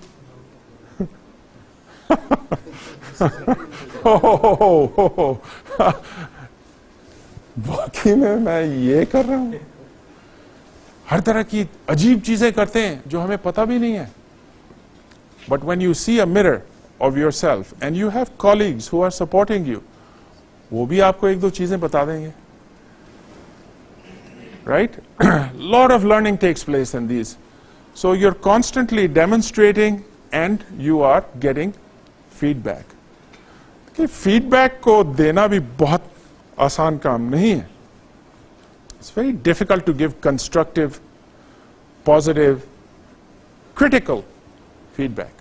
वाकई में मैं ये कर रहा हूं। हर तरह की अजीब चीजें करते हैं जो हमें पता भी नहीं है। But when you see a mirror of yourself and you have colleagues who are supporting you, वो भी आपको एक दो चीजें बता देंगे, right? Lot of learning takes place in these. So you're constantly demonstrating and you are getting feedback. कि feedback को देना भी बहुत आसान काम नहीं है. It's very difficult to give constructive, positive, critical feedback.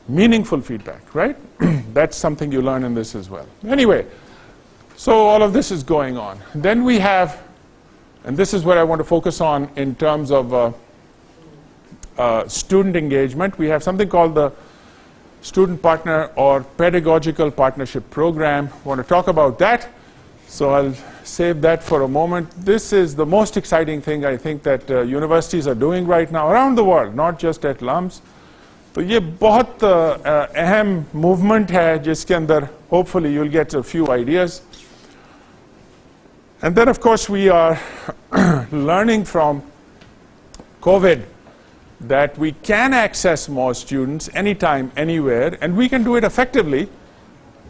Meaningful feedback, right? that's something you learn in this as well. Anyway, so all of this is going on. Then we have, and this is where I want to focus on in terms of student engagement. We have something called the Student Partner or Pedagogical Partnership Program. I want to talk about that, so I'll save that for a moment. This is the most exciting thing I think that universities are doing right now around the world, not just at LUMS. तो ये बहुत अहम movement है जिसके अंदर hopefully you'll get a few ideas. And then of course we are learning from COVID that we can access more students anytime, anywhere, and we can do it effectively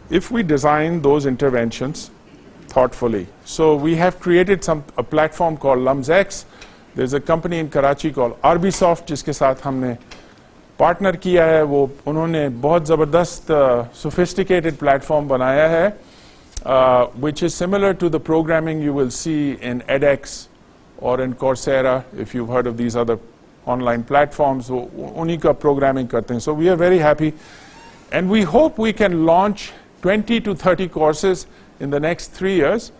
if we design those interventions thoughtfully. So we have created a platform called LUMS. There's a company in Karachi called RBSoft जिसके साथ हमने partner किया है. वो उन्होंने बहुत ज़बरदस्त sophisticated platform बनाया है, which is similar to the programming you will see in edX or in Coursera, if you've heard of these other online platforms. वो उन्हीं का programming करते हैं. So we are very happy, and we hope we can launch 20 to 30 courses in the next 3 years.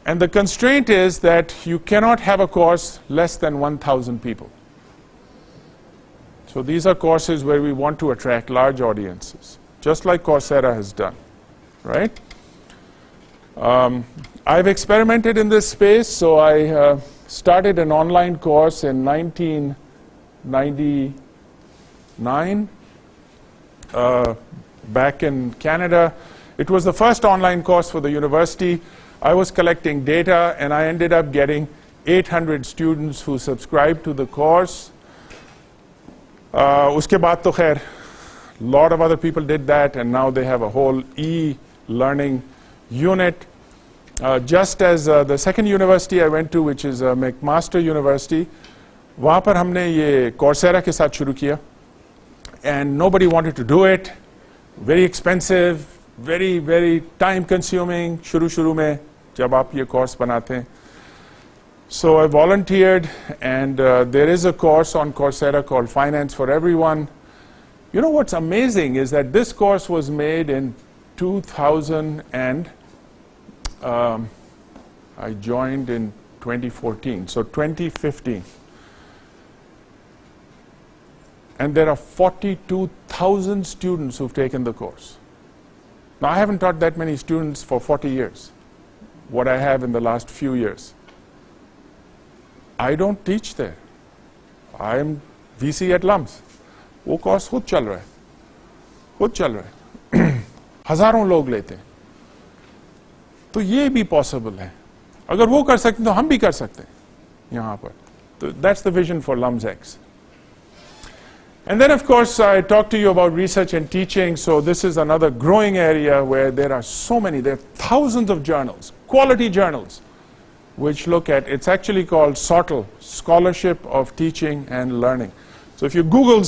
And the constraint is that you cannot have a course less than 1,000 people. So these are courses where we want to attract large audiences, just like Coursera has done, right? I've experimented in this space, so I started an online course in 1999 back in Canada. It was the first online course for the university. I was collecting data, and I ended up getting 800 students who subscribed to the course. Uske baad to khair, a lot of other people did that, and now they have a whole e-learning unit. Just as the second university I went to, which is McMaster University, वहाँ पर हमने ये Coursera के साथ शुरू किया, and nobody wanted to do it. Very expensive, very, very time consuming शुरू में जब आप ये course बनाते हैं. So I volunteered, and there is a course on Coursera called Finance for Everyone. You know what's amazing is that this course was made in 2000 and I joined in 2014, so 2015. And there are 42,000 students who've taken the course. Now, I haven't taught that many students for 40 years, what I have in the last few years. I don't teach there. I am VC at LUMS. वो course खुद चल रहा है. हजारों लोग लेते हैं. तो ये भी possible है. अगर वो कर सकते हैं तो हम भी कर सकते हैं यहाँ पर. So that's the vision for LUMS. And then, of course, I talked to you about research and teaching. So this is another growing area where there are so many. There are thousands of journals, quality journals, which look at, it's actually called SOTL, Scholarship of Teaching and Learning. So if you Google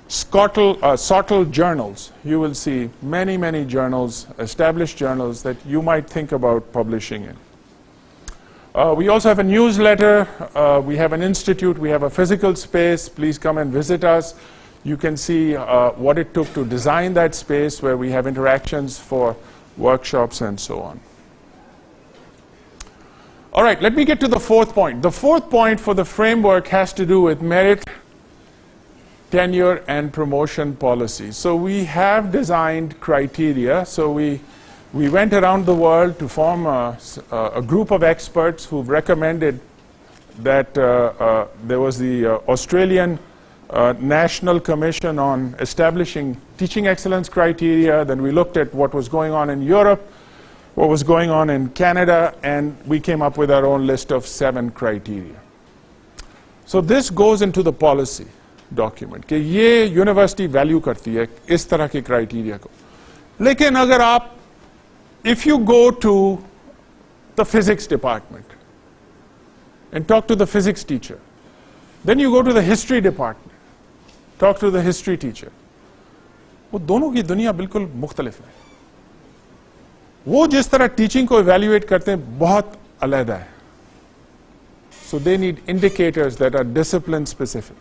SOTL journals, you will see many, many journals, established journals that you might think about publishing in. We also have a newsletter. We have an institute. We have a physical space. Please come and visit us. You can see what it took to design that space, where we have interactions for workshops and so on. All right, let me get to the fourth point. The fourth point for the framework has to do with merit, tenure, and promotion policy. So we have designed criteria. So we went around the world to form a group of experts who've recommended that there was the Australian National Commission on establishing teaching excellence criteria. Then we looked at what was going on in Europe, what was going on in Canada, and we came up with our own list of 7 criteria. So this goes into the policy document कि ये university value करती है इस तरह के criteria को. लेकिन अगर आप, if you go to the physics department and talk to the physics teacher, then you go to the history department, talk to the history teacher, वो दोनों की दुनिया बिल्कुल मुख्तलिफ है. वो जिस तरह टीचिंग को इवैल्यूएट करते हैं बहुत अलग है. So they need indicators that are discipline specific.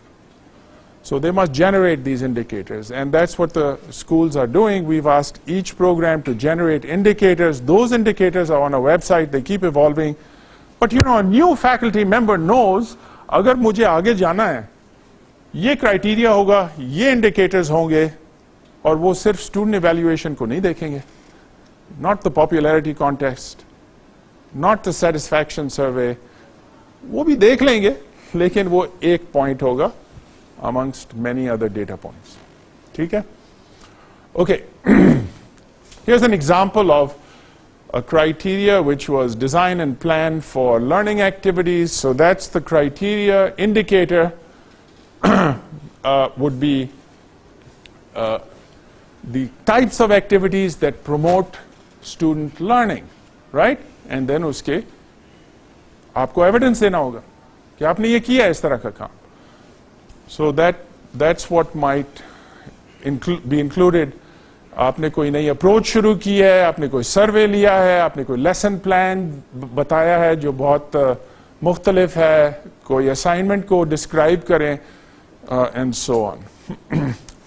So they must generate these indicators, and that's what the schools are doing. We've asked each program to generate indicators. Those indicators are on a website, they keep evolving. But you know, a new faculty member knows, agar mujhe aage jana hai, ye criteria hoga, ye indicators honge, aur wo sirf student evaluation ko nahi dekhenge. Not the popularity contest, not the satisfaction survey. वो भी देख लेंगे, लेकिन वो एक point होगा amongst many other data points. ठीक है? Okay. Here's an example of a criteria which was designed and planned for learning activities. So that's the criteria. Indicator would be the types of activities that promote student learning, right? And then उसके आपको evidence देना होगा कि आपने ये किया इस तरह का काम. So that's what might be included. आपने कोई नई अप्रोच शुरू की है, आपने कोई सर्वे लिया है, आपने कोई लेसन प्लान बताया है जो बहुत मुख्तलिफ है, कोई असाइनमेंट को डिस्क्राइब करें, and so on.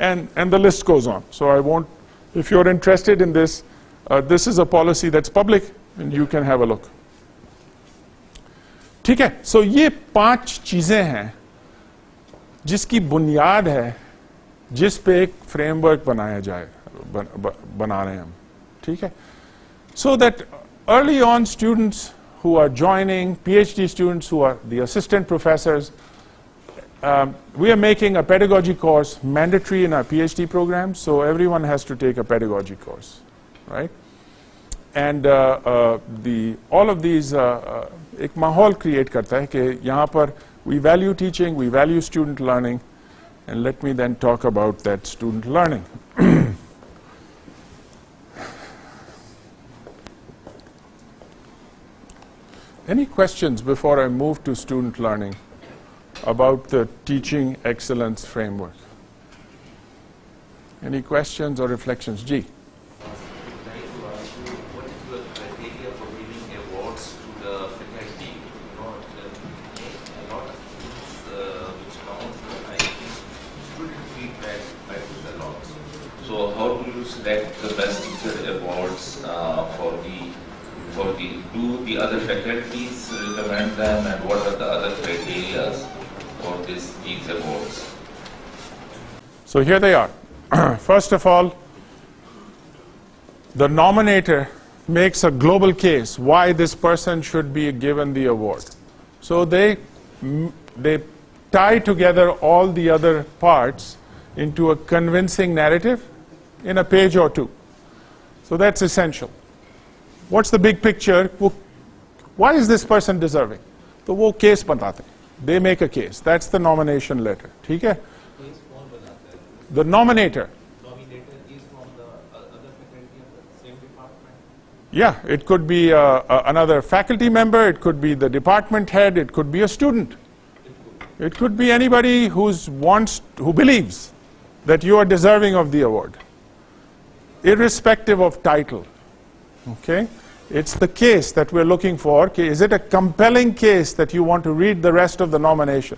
and the list goes on. So I won't, if you're interested in this, this is a policy that's public and you can have a look. ठीक है? So ये 5 चीजें हैं जिसकी बुनियाद है जिस पे एक फ्रेमवर्क बनाया जाए, बना रहे हैं हम. ठीक है? So that early on students who are joining, PhD students who are the assistant professors, we are making a pedagogy course mandatory in our PhD program, so everyone has to take a pedagogy course, right? And all of these एक माहौल create करता है कि यहाँ पर we value teaching, we value student learning, and let me then talk about that student learning. Any questions before I move to student learning about the teaching excellence framework? Any questions or reflections? Ji. So how do you select the best teacher awards do the other faculties recommend them, and what are the other criteria for these awards? So here they are. First of all, the nominator makes a global case why this person should be given the award. So they tie together all the other parts into a convincing narrative in a page or two. So that's essential. What's the big picture? Why is this person deserving? So वो case बताते हैं. They make a case. That's the nomination letter. ठीक है? The nominator. Is from the other faculty of the same department? Yeah, it could be another faculty member, it could be the department head, it could be a student. It could be anybody who believes that you are deserving of the award, irrespective of title. Okay? It's the case that we're looking for. Okay, is it a compelling case that you want to read the rest of the nomination?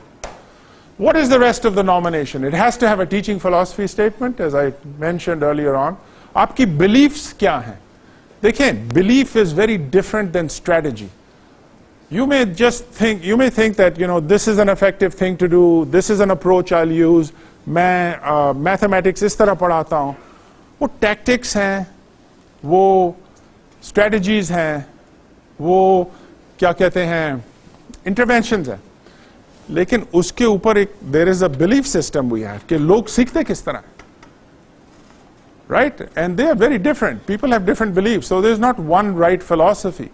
What is the rest of the nomination? It has to have a teaching philosophy statement, as I mentioned earlier on. आपकी beliefs क्या हैं? देखें, belief is very different than strategy. You may think that, you know, this is an effective thing to do, this is an approach I'll use, मैं mathematics इस तरह पढ़ाता हूँ. वो tactics हैं, वो strategies हैं, वो क्या कहते हैं, interventions हैं. लेकिन उसके ऊपर एक there is a belief system we have कि लोग सीखते किस तरह, right? And they are very different. People have different beliefs, so there's not one right philosophy.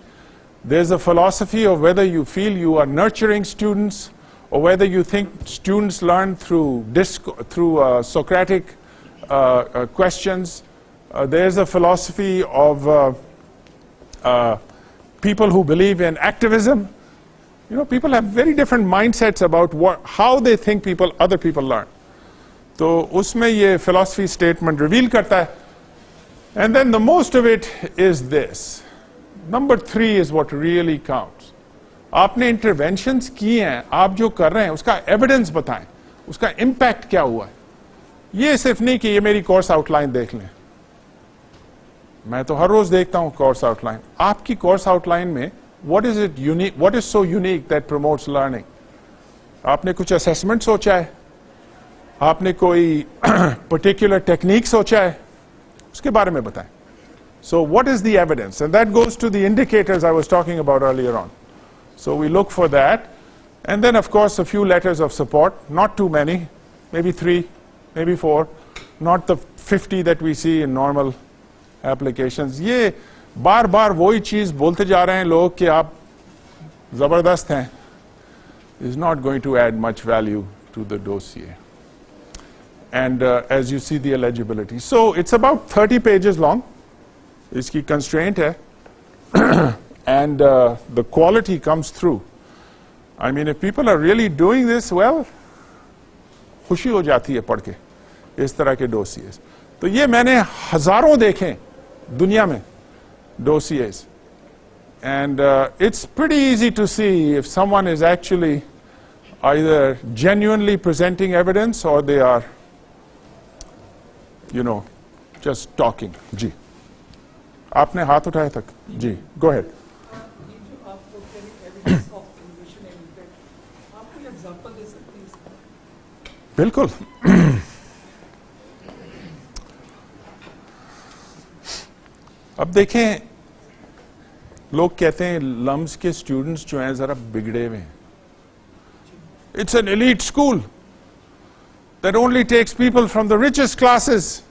There's a philosophy of whether you feel you are nurturing students or whether you think students learn through Socratic questions. There's a philosophy of people who believe in activism. You know, people have very different mindsets about how they think other people learn. So, उसमें ये philosophy statement reveal करता है. And then the most of it is this. Number 3 is what really counts. आपने interventions किए हैं, आप जो कर रहे हैं, उसका evidence बताएं. उसका इम्पैक्ट क्या हुआ है। ये सिर्फ नहीं कि ये मेरी कोर्स आउटलाइन देख लें, मैं तो हर रोज देखता हूं कोर्स आउटलाइन। आपकी कोर्स आउटलाइन में what is it unique, what is so unique that promotes learning. आपने कुछ असेसमेंट सोचा है, आपने कोई पर्टिकुलर टेक्निक सोचा है, उसके बारे में बताएं। So what is the evidence? And that goes to the indicators I was talking about earlier on. So we look for that. And then of course a few letters of support, not too many, maybe 3, maybe 4, not the 50 that we see in normal applications. ये बार बार वही चीज बोलते जा रहे हैं लोग कि आप जबरदस्त हैं, is not going to add much value to the dossier. And as you see the eligibility. So it's about 30 pages long. इसकी constraint है and the quality comes through. I mean, if people are really doing this well, खुशी हो जाती है पढ़ के इस तरह के dossiers. तो ये मैंने हजारों देखे दुनिया में dossiers. And it's pretty easy to see if someone is actually either genuinely presenting evidence or they are, you know, just talking. जी, आपने हाथ उठाए तक, जी, go ahead. आप लोग कह रहे evidence of innovation and impact, आप कोई एग्जांपल दे सकते हैं इसका? बिल्कुल। अब देखें, लोग कहते हैं लम्स के स्टूडेंट्स जो हैं जरा बिगड़े हुए हैं। It's an elite school that only takes people from the richest classes.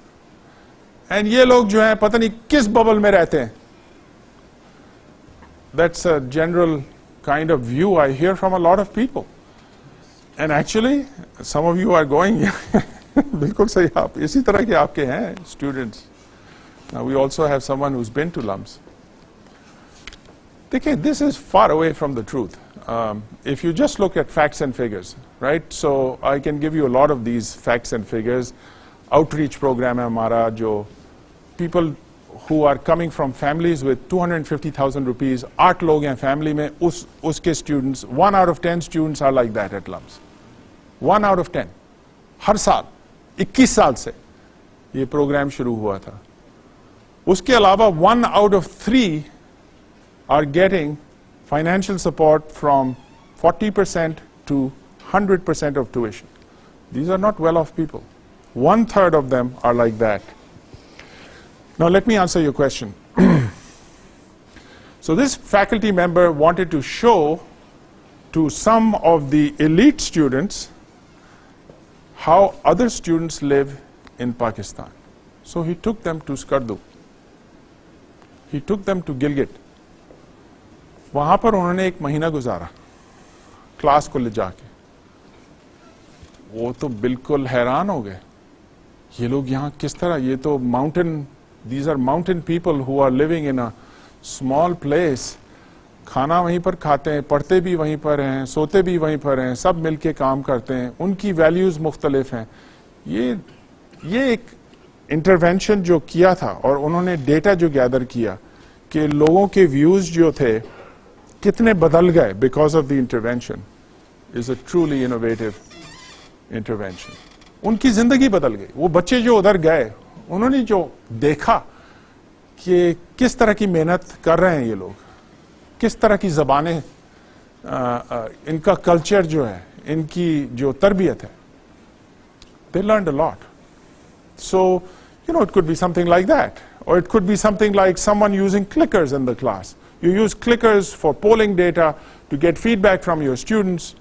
And ये लोग जो हैं पता नहीं किस बबल में रहते हैं। That's a general kind of view I hear from a lot of people. And actually, some of you are going, बिल्कुल सही, आप इसी तरह के आपके हैं students. Now we also have someone who's been to LUMS. देखिए, this is far away from the truth. If you just look at facts and figures, right? So I can give you a lot of these facts and figures. Outreach program है हमारा, जो people who are coming from families with 250,000 rupees, 8 लोग हैं family में, उसके students, 1 out of 10 students are like that at LUMS. 1 out of 10. हर साल, 21 साल से ये program शुरू हुआ था. उसके अलावा 1 out of 3 are getting financial support from 40% to 100% of tuition. These are not well-off people. 1/3 of them are like that. Now let me answer your question. So this faculty member wanted to show to some of the elite students how other students live in Pakistan. So he took them to Skardu. He took them to Gilgit. वहाँ पर उन्होंने 1 महीना गुजारा class को ले जाके। वो तो बिल्कुल हैरान हो गए, ये लोग यहाँ किस तरह, ये तो mountain, these are mountain people who are living in a small place, खाना वहीं पर खाते हैं, पढ़ते भी वहीं पर हैं, सोते भी वहीं पर हैं, सब मिलके काम करते हैं, उनकी वैल्यूज मुख्तलिफ हैं। ये एक इंटरवेंशन जो किया था और उन्होंने डेटा जो गैदर किया कि लोगों के व्यूज जो थे कितने बदल गए because of the intervention, is a truly innovative intervention. उनकी जिंदगी बदल गई। वो बच्चे जो उधर गए, उन्होंने जो देखा कि किस तरह की मेहनत कर रहे हैं ये लोग, किस तरह की ज़बानें, इनका कल्चर जो है, इनकी जो तरबियत है, they learned a lot. So, you know, it could be something like that. Or it could be something like someone using clickers in the class. You use clickers for polling data to get feedback from your students.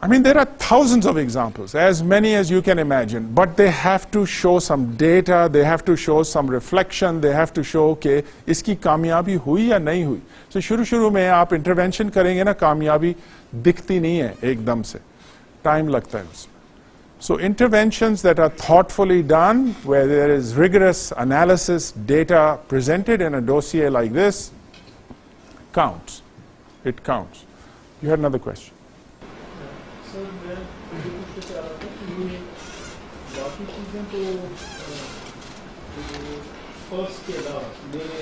I mean, there are thousands of examples, as many as you can imagine, but they have to show some data, they have to show some reflection, they have to show कि इसकी कामयाबी हुई या नहीं हुई. So शुरू में आप intervention करेंगे ना, कामयाबी दिखती नहीं है एकदम से, time लगता है उसमें. So interventions that are thoughtfully done, where there is rigorous analysis, data presented in a dossier like this, counts. It counts. You had another question. Sir मैं ये पूछना चाह रहा था कि ये बाकी चीज़ें तो फर्स्ट के अलावा मेरे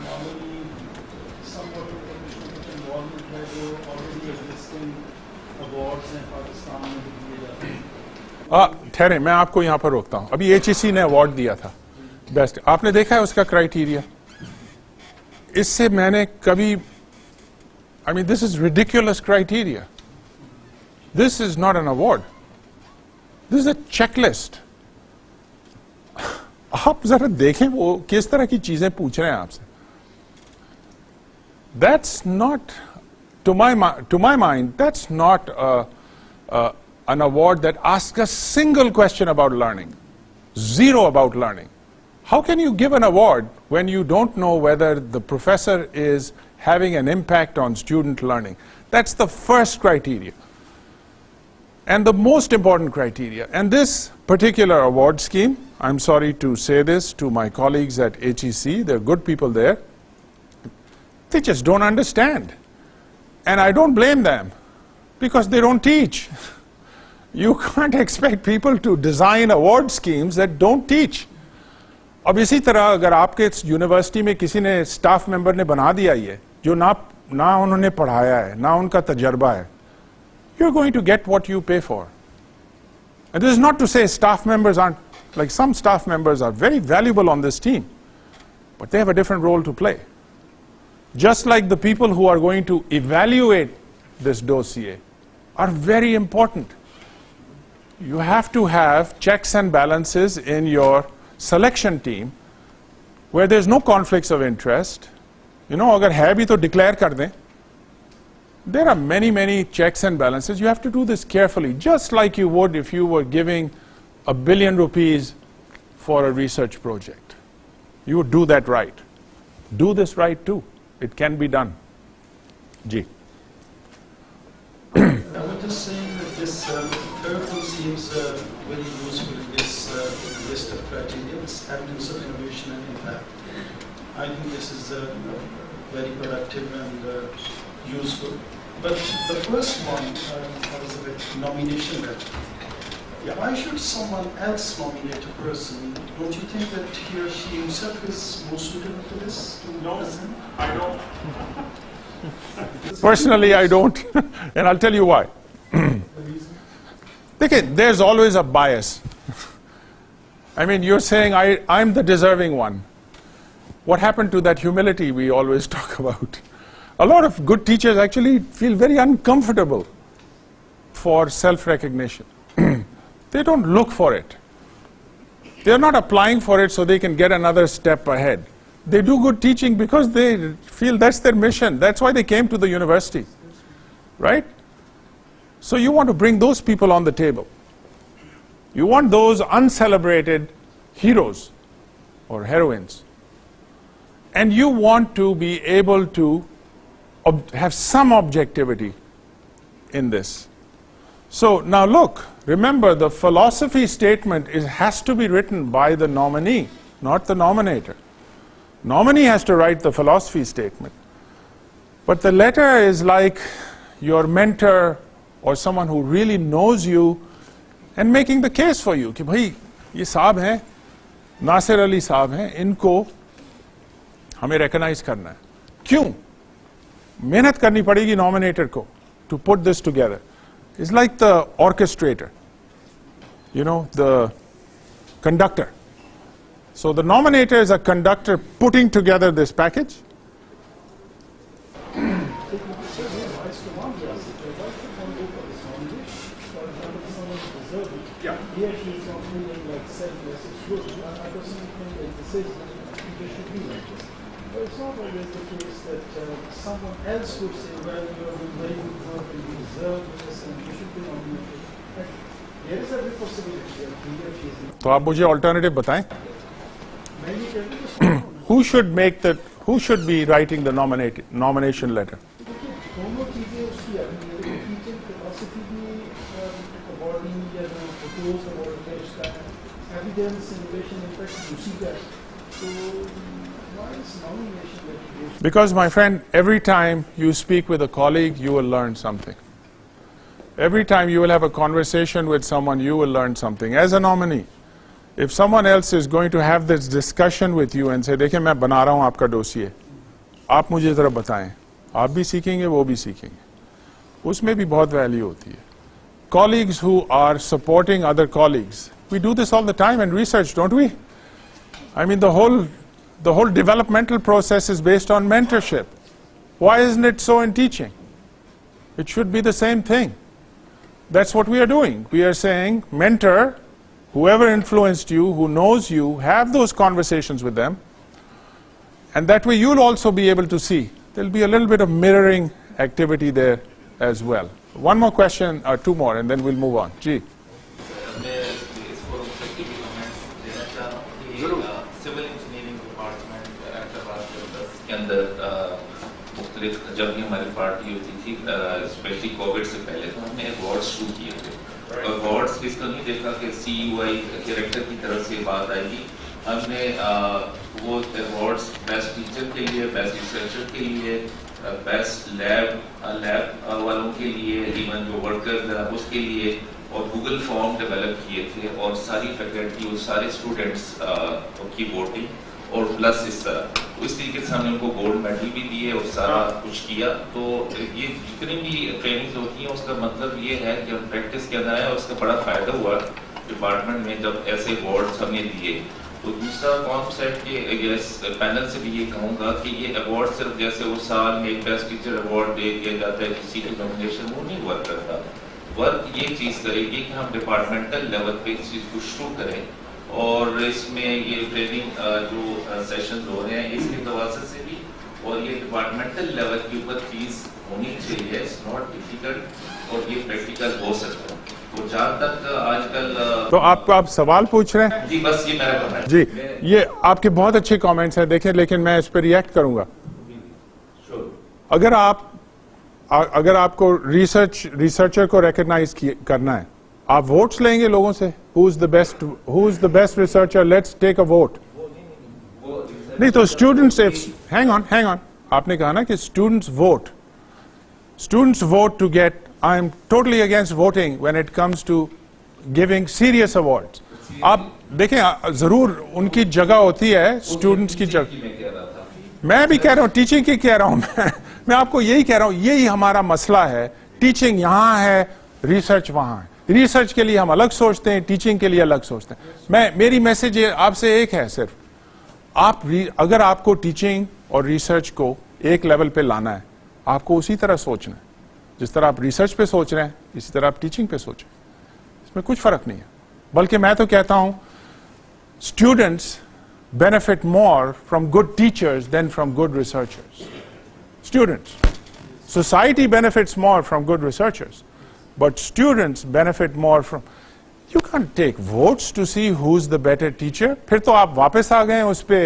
मामूली समवॉट इंफॉर्मेशन कुछ इन्वॉल्वमेंट है जो ऑलरेडी एग्जिस्टिंग अवार्ड्स हैं पाकिस्तान में भी दिए जाते हैं। ठहरे, मैं आपको यहाँ पर रोकता हूँ। अभी HEC ने अवार्ड दिया था बेस्ट, आपने देखा है उसका क्राइटेरिया? इससे मैंने कभी, I mean, this is ridiculous criteria. This is not an award. This is a checklist. आप जरा देखें वो किस तरह की चीजें पूछ रहे हैं आपसे. That's not, to my mind, that's not an award that asks a single question about learning. Zero about learning. How can you give an award when you don't know whether the professor is having an impact on student learning? That's the first criteria. And the most important criteria. And this particular award scheme, I'm sorry to say this to my colleagues at HEC, they're good people there, they just don't understand. And I don't blame them, because they don't teach. You can't expect people to design award schemes that don't teach. अब इसी तरह अगर आपके university में किसी ने staff member ने बना दिया ये जो ना उन्होंने पढ़ाया है ना उनका तजर्बा है, you're going to get what you pay for. And this is not to say staff members aren't, like some staff members are very valuable on this team, but they have a different role to play. Just like the people who are going to evaluate this dossier are very important. You have to have checks and balances in your selection team where there's no conflicts of interest. You know, agar hai bhi to declare kar dein. There are many checks and balances. You have to do this carefully, just like you would if you were giving ₹1 billion for a research project. You would do that right. Do this right too. It can be done. Ji. I was just saying that this third one seems very useful in this list of criteria. It's evidence of innovation and impact. I think this is very productive and useful. But the first one, I was a bit nomination letter. Yeah, why should someone else nominate a person? Don't you think that he or she himself is more suitable for this? No, I don't. Personally, I don't. And I'll tell you why. Okay, there's always a bias. I mean, you're saying I'm the deserving one. What happened to that humility we always talk about? A lot of good teachers actually feel very uncomfortable for self-recognition. They don't look for it. They're not applying for it so they can get another step ahead. They do good teaching because they feel that's their mission. That's why they came to the university, right? So you want to bring those people on the table. You want those uncelebrated heroes or heroines. And you want to be able to have some objectivity in this. So now look, remember the philosophy statement has to be written by the nominee, not the nominator. Nominee has to write the philosophy statement. But the letter is like your mentor or someone who really knows you and making the case for you. कि भाई ये साहब हैं, नासिर अली साहब हैं, इनको हमें recognize करना है. क्यों? मेहनत करनी पड़ेगी nominator को to put this together. It's like the orchestrator, you know, the conductor. So the nominator is a conductor putting together this package. Yeah. He or she is not feeling like selfless. It's good. I personally think that this is there should be like this. But it's not always the case that someone else would say, well, you are doing very good work and you deserve this and you should be nominated. But there is every possibility that he or she is not. तो आप मुझे alternative बताएं. Who should be writing the nomination letter? दोनों चीजें उसकी अभी teaching philosophy भी awarding या प्रपोज अवॉर्ड है उसका एविडेंस इनोवेशन इम्पैक्ट उसी का है. So why is nomination letter? Because my friend, every time you speak with a colleague, you will learn something. Every time you will have a conversation with someone, you will learn something. As a nominee, if someone else is going to have this discussion with you and say, देखिए मैं बना रहा हूँ आपका dossier, आप मुझे ज़रा बताएं, आप भी सीखेंगे, वो भी सीखेंगे. उसमें भी बहुत वैल्यू होती है. Colleagues who are supporting other colleagues. We do this all the time in research, don't we? I mean, the whole developmental process is based on mentorship. Why isn't it so in teaching? It should be the same thing. That's what we are doing. We are saying, mentor, whoever influenced you, who knows you, have those conversations with them. And that way you'll also be able to see. There'll be a little bit of mirroring activity there as well. One more question, or two more, and then we'll move on. Ji. मैं इस forum से की भी comment देना चाह रहा हूँ कि सिविल इंजीनियरिंग डिपार्टमेंट के अंदर मुख्तलिफ जब भी हमारी पार्टी होती थी स्पेशली कोविड से पहले तो हमने अवार्ड्स शुरू किए थे. अवार्ड्स इसका नहीं देखा कि CUI डायरेक्टर की तरफ से बात आएगी. हमने वो अवार्ड्स बेस्ट टीचर के लिए, बेस्ट रिसर्चर के लिए, बेस्ट लैब वालों के लिए, इवन जो वर्कर्स हैं उसके लिए, और गूगल फॉर्म डेवलप किए थे और सारी फैकल्टी और सारे स्टूडेंट्स की वोटिंग और प्लस इस तरह इस तरीके से हमने उनको गोल्ड मेडल भी दिए और सारा कुछ किया. तो ये जितनी भी ट्रेनिंग होती हैं उसका मतलब ये है कि हम प्रैक्टिस किया जाए और उसका बड़ा फ़ायदा हुआ डिपार्टमेंट में जब ऐसे अवार्ड्स हमने दिए. तो दूसरा कॉमसेट के पैनल से भी ये कहूँगा कि ये अवार्ड सिर्फ जैसे वो साल में एक बेस्ट टीचर अवार्ड दे दिया जाता है किसी की नॉमिनेशन, वो नहीं वर्क करता. वर्क ये चीज़ करेगी कि हम डिपार्टमेंटल लेवल पे इस चीज़ को शुरू करें और इसमें ये ट्रेनिंग जो सेशन हो रहे हैं इसके दवासे से भी, और ये डिपार्टमेंटल लेवल के ऊपर चीज़ होनी चाहिए. इट्स नॉट डिफिकल्ट और ये प्रैक्टिकल हो सकता है. तो जहाँ तक आजकल तो आप सवाल पूछ रहे हैं? जी बस ये मेरा कमेंट जी. ये आपके बहुत अच्छे कमेंट्स हैं, देखें, लेकिन मैं इस पर रिएक्ट करूंगा. अगर आपको रिसर्चर को रिकॉग्नाइज करना है, आप वोट्स लेंगे लोगों से. Who is the best researcher, let's take a vote. नहीं तो स्टूडेंट्स, हैंग ऑन, आपने कहा ना कि students vote to get. I am totally against voting when it comes to giving serious awards. आप देखें, जरूर उनकी जगह होती है, स्टूडेंट्स की जगह. मैं भी कह रहा हूँ, टीचिंग की कह रहा हूँ. मैं आपको यही कह रहा हूँ, यही हमारा मसला है. टीचिंग यहाँ है, रिसर्च वहाँ है. रिसर्च के लिए हम अलग सोचते हैं, टीचिंग के लिए अलग सोचते हैं. मेरी मैसेज आपसे एक है सिर्फ, अगर आपको टीचिंग और रिसर्च को एक लेवल पे लाना है, आपको उसी तरह सोचना है. जिस तरह आप रिसर्च पे सोच रहे हैं इसी तरह आप टीचिंग पे सोचें. इसमें कुछ फर्क नहीं है. बल्कि मैं तो कहता हूं students benefit more from good teachers than from good researchers. Students, society benefits more from good researchers, but students benefit more from. You can take votes to see who is the better teacher. फिर तो आप वापस आ गए उस पे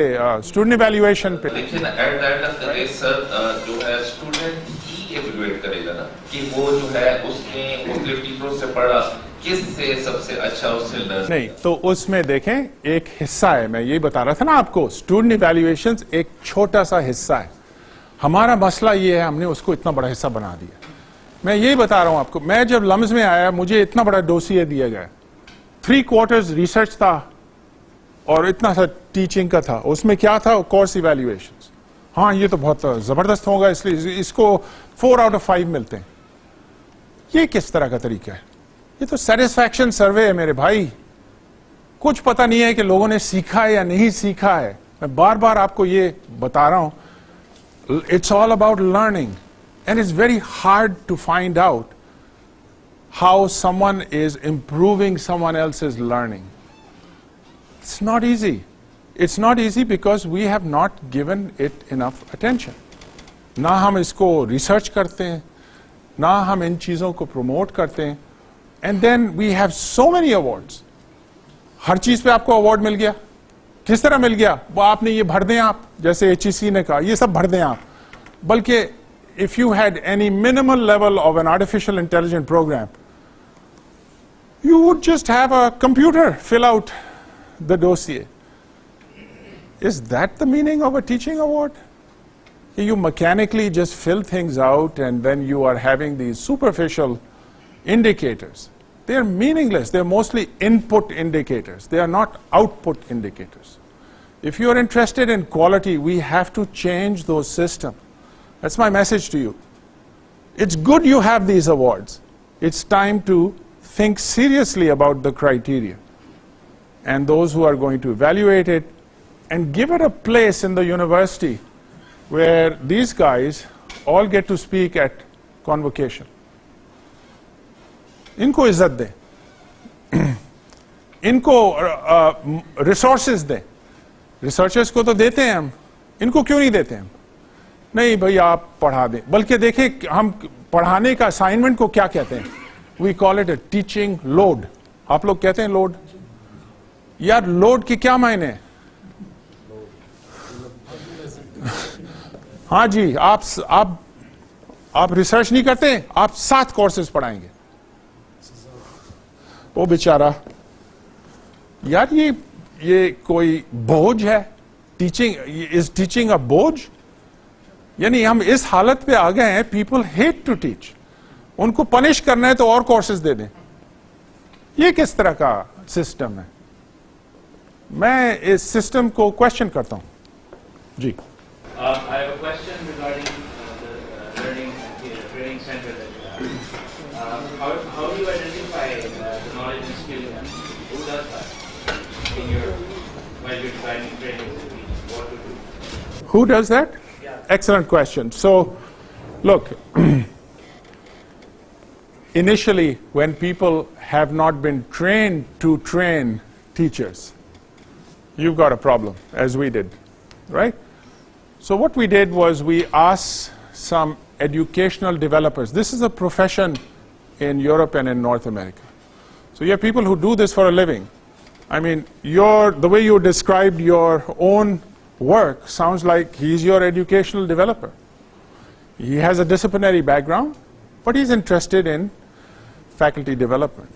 student evaluation पे. लेकिन at that of the day sir जो है स्टूडेंट इवैल्यूएट करेगा ना कि वो जो है उसने मुख्तलिफ टीचरों से पढ़ा, किससे सबसे अच्छा उससे लर्न. नहीं तो उसमें देखें एक हिस्सा है. मैं यही बता रहा था ना आपको, स्टूडेंट इवैल्यूएशंस एक छोटा सा हिस्सा है. हमारा मसला ये है, हमने उसको इतना बड़ा हिस्सा बना दिया. मैं यही बता रहा हूं आपको. मैं जब लम्स में आया मुझे इतना बड़ा डोसिए दिया गया, 3/4 रिसर्च था और इतना सा टीचिंग का था. उसमें क्या था? Course evaluations. हाँ, ये तो बहुत जबरदस्त होगा, इसलिए इसको 4 out of 5 मिलते हैं. ये किस तरह का तरीका है? ये तो सेटिस्फैक्शन सर्वे है मेरे भाई. कुछ पता नहीं है कि लोगों ने सीखा है या नहीं सीखा है. मैं बार बार आपको ये बता रहा हूं, it's all about learning and it's very hard to find out how someone is improving someone else's learning. It's not easy. It's not easy because we have not given it enough attention. ना हम इसको research करते हैं, ना हम इन चीज़ों को promote करते हैं. And then we have so many awards. हर चीज़ पे आपको अवार्ड मिल गया. किस तरह मिल गया? वो आपने ये भर दें आप, जैसे HEC ने कहा, ये सब भर दें आप. बल्कि if you had any minimal level of an artificial intelligence program, you would just have a computer fill out the dossier. Is that the meaning of a teaching award? You mechanically just fill things out and then you are having these superficial indicators. They are meaningless. They are mostly input indicators. They are not output indicators. If you are interested in quality, we have to change those systems. That's my message to you. It's good you have these awards. It's time to think seriously about the criteria and those who are going to evaluate it, and give it a place in the university where these guys all get to speak at convocation. इनको इज्जत दें, इनको resources दें. Researchers को तो देते हैं हम, इनको क्यों नहीं देते हम? नहीं भाई आप पढ़ा दें. बल्कि देखें हम पढ़ाने का assignment को क्या कहते हैं? We call it a teaching load. आप लोग कहते हैं load? यार load की क्या मायने है? हाँ जी, आप रिसर्च नहीं करते, आप 7 कोर्सेज पढ़ाएंगे. वो बेचारा, यार ये कोई बोझ है? इज टीचिंग अ बोझ? यानी हम इस हालत पे आ गए हैं, पीपल हेट टू टीच. उनको पनिश करना है तो और कोर्सेज दे दें. ये किस तरह का सिस्टम है? मैं इस सिस्टम को क्वेश्चन करता हूं. जी. I have a question regarding the training center that you have. How do you identify the knowledge and skill? Who does that while you're designing training? What to do? Who does that? Yeah. Excellent question. So, look, initially when people have not been trained to train teachers, you've got a problem, as we did, right? So what we did was we asked some educational developers. This is a profession in Europe and in North America. So you have people who do this for a living. I mean, the way you described your own work sounds like he's your educational developer. He has a disciplinary background, but he's interested in faculty development,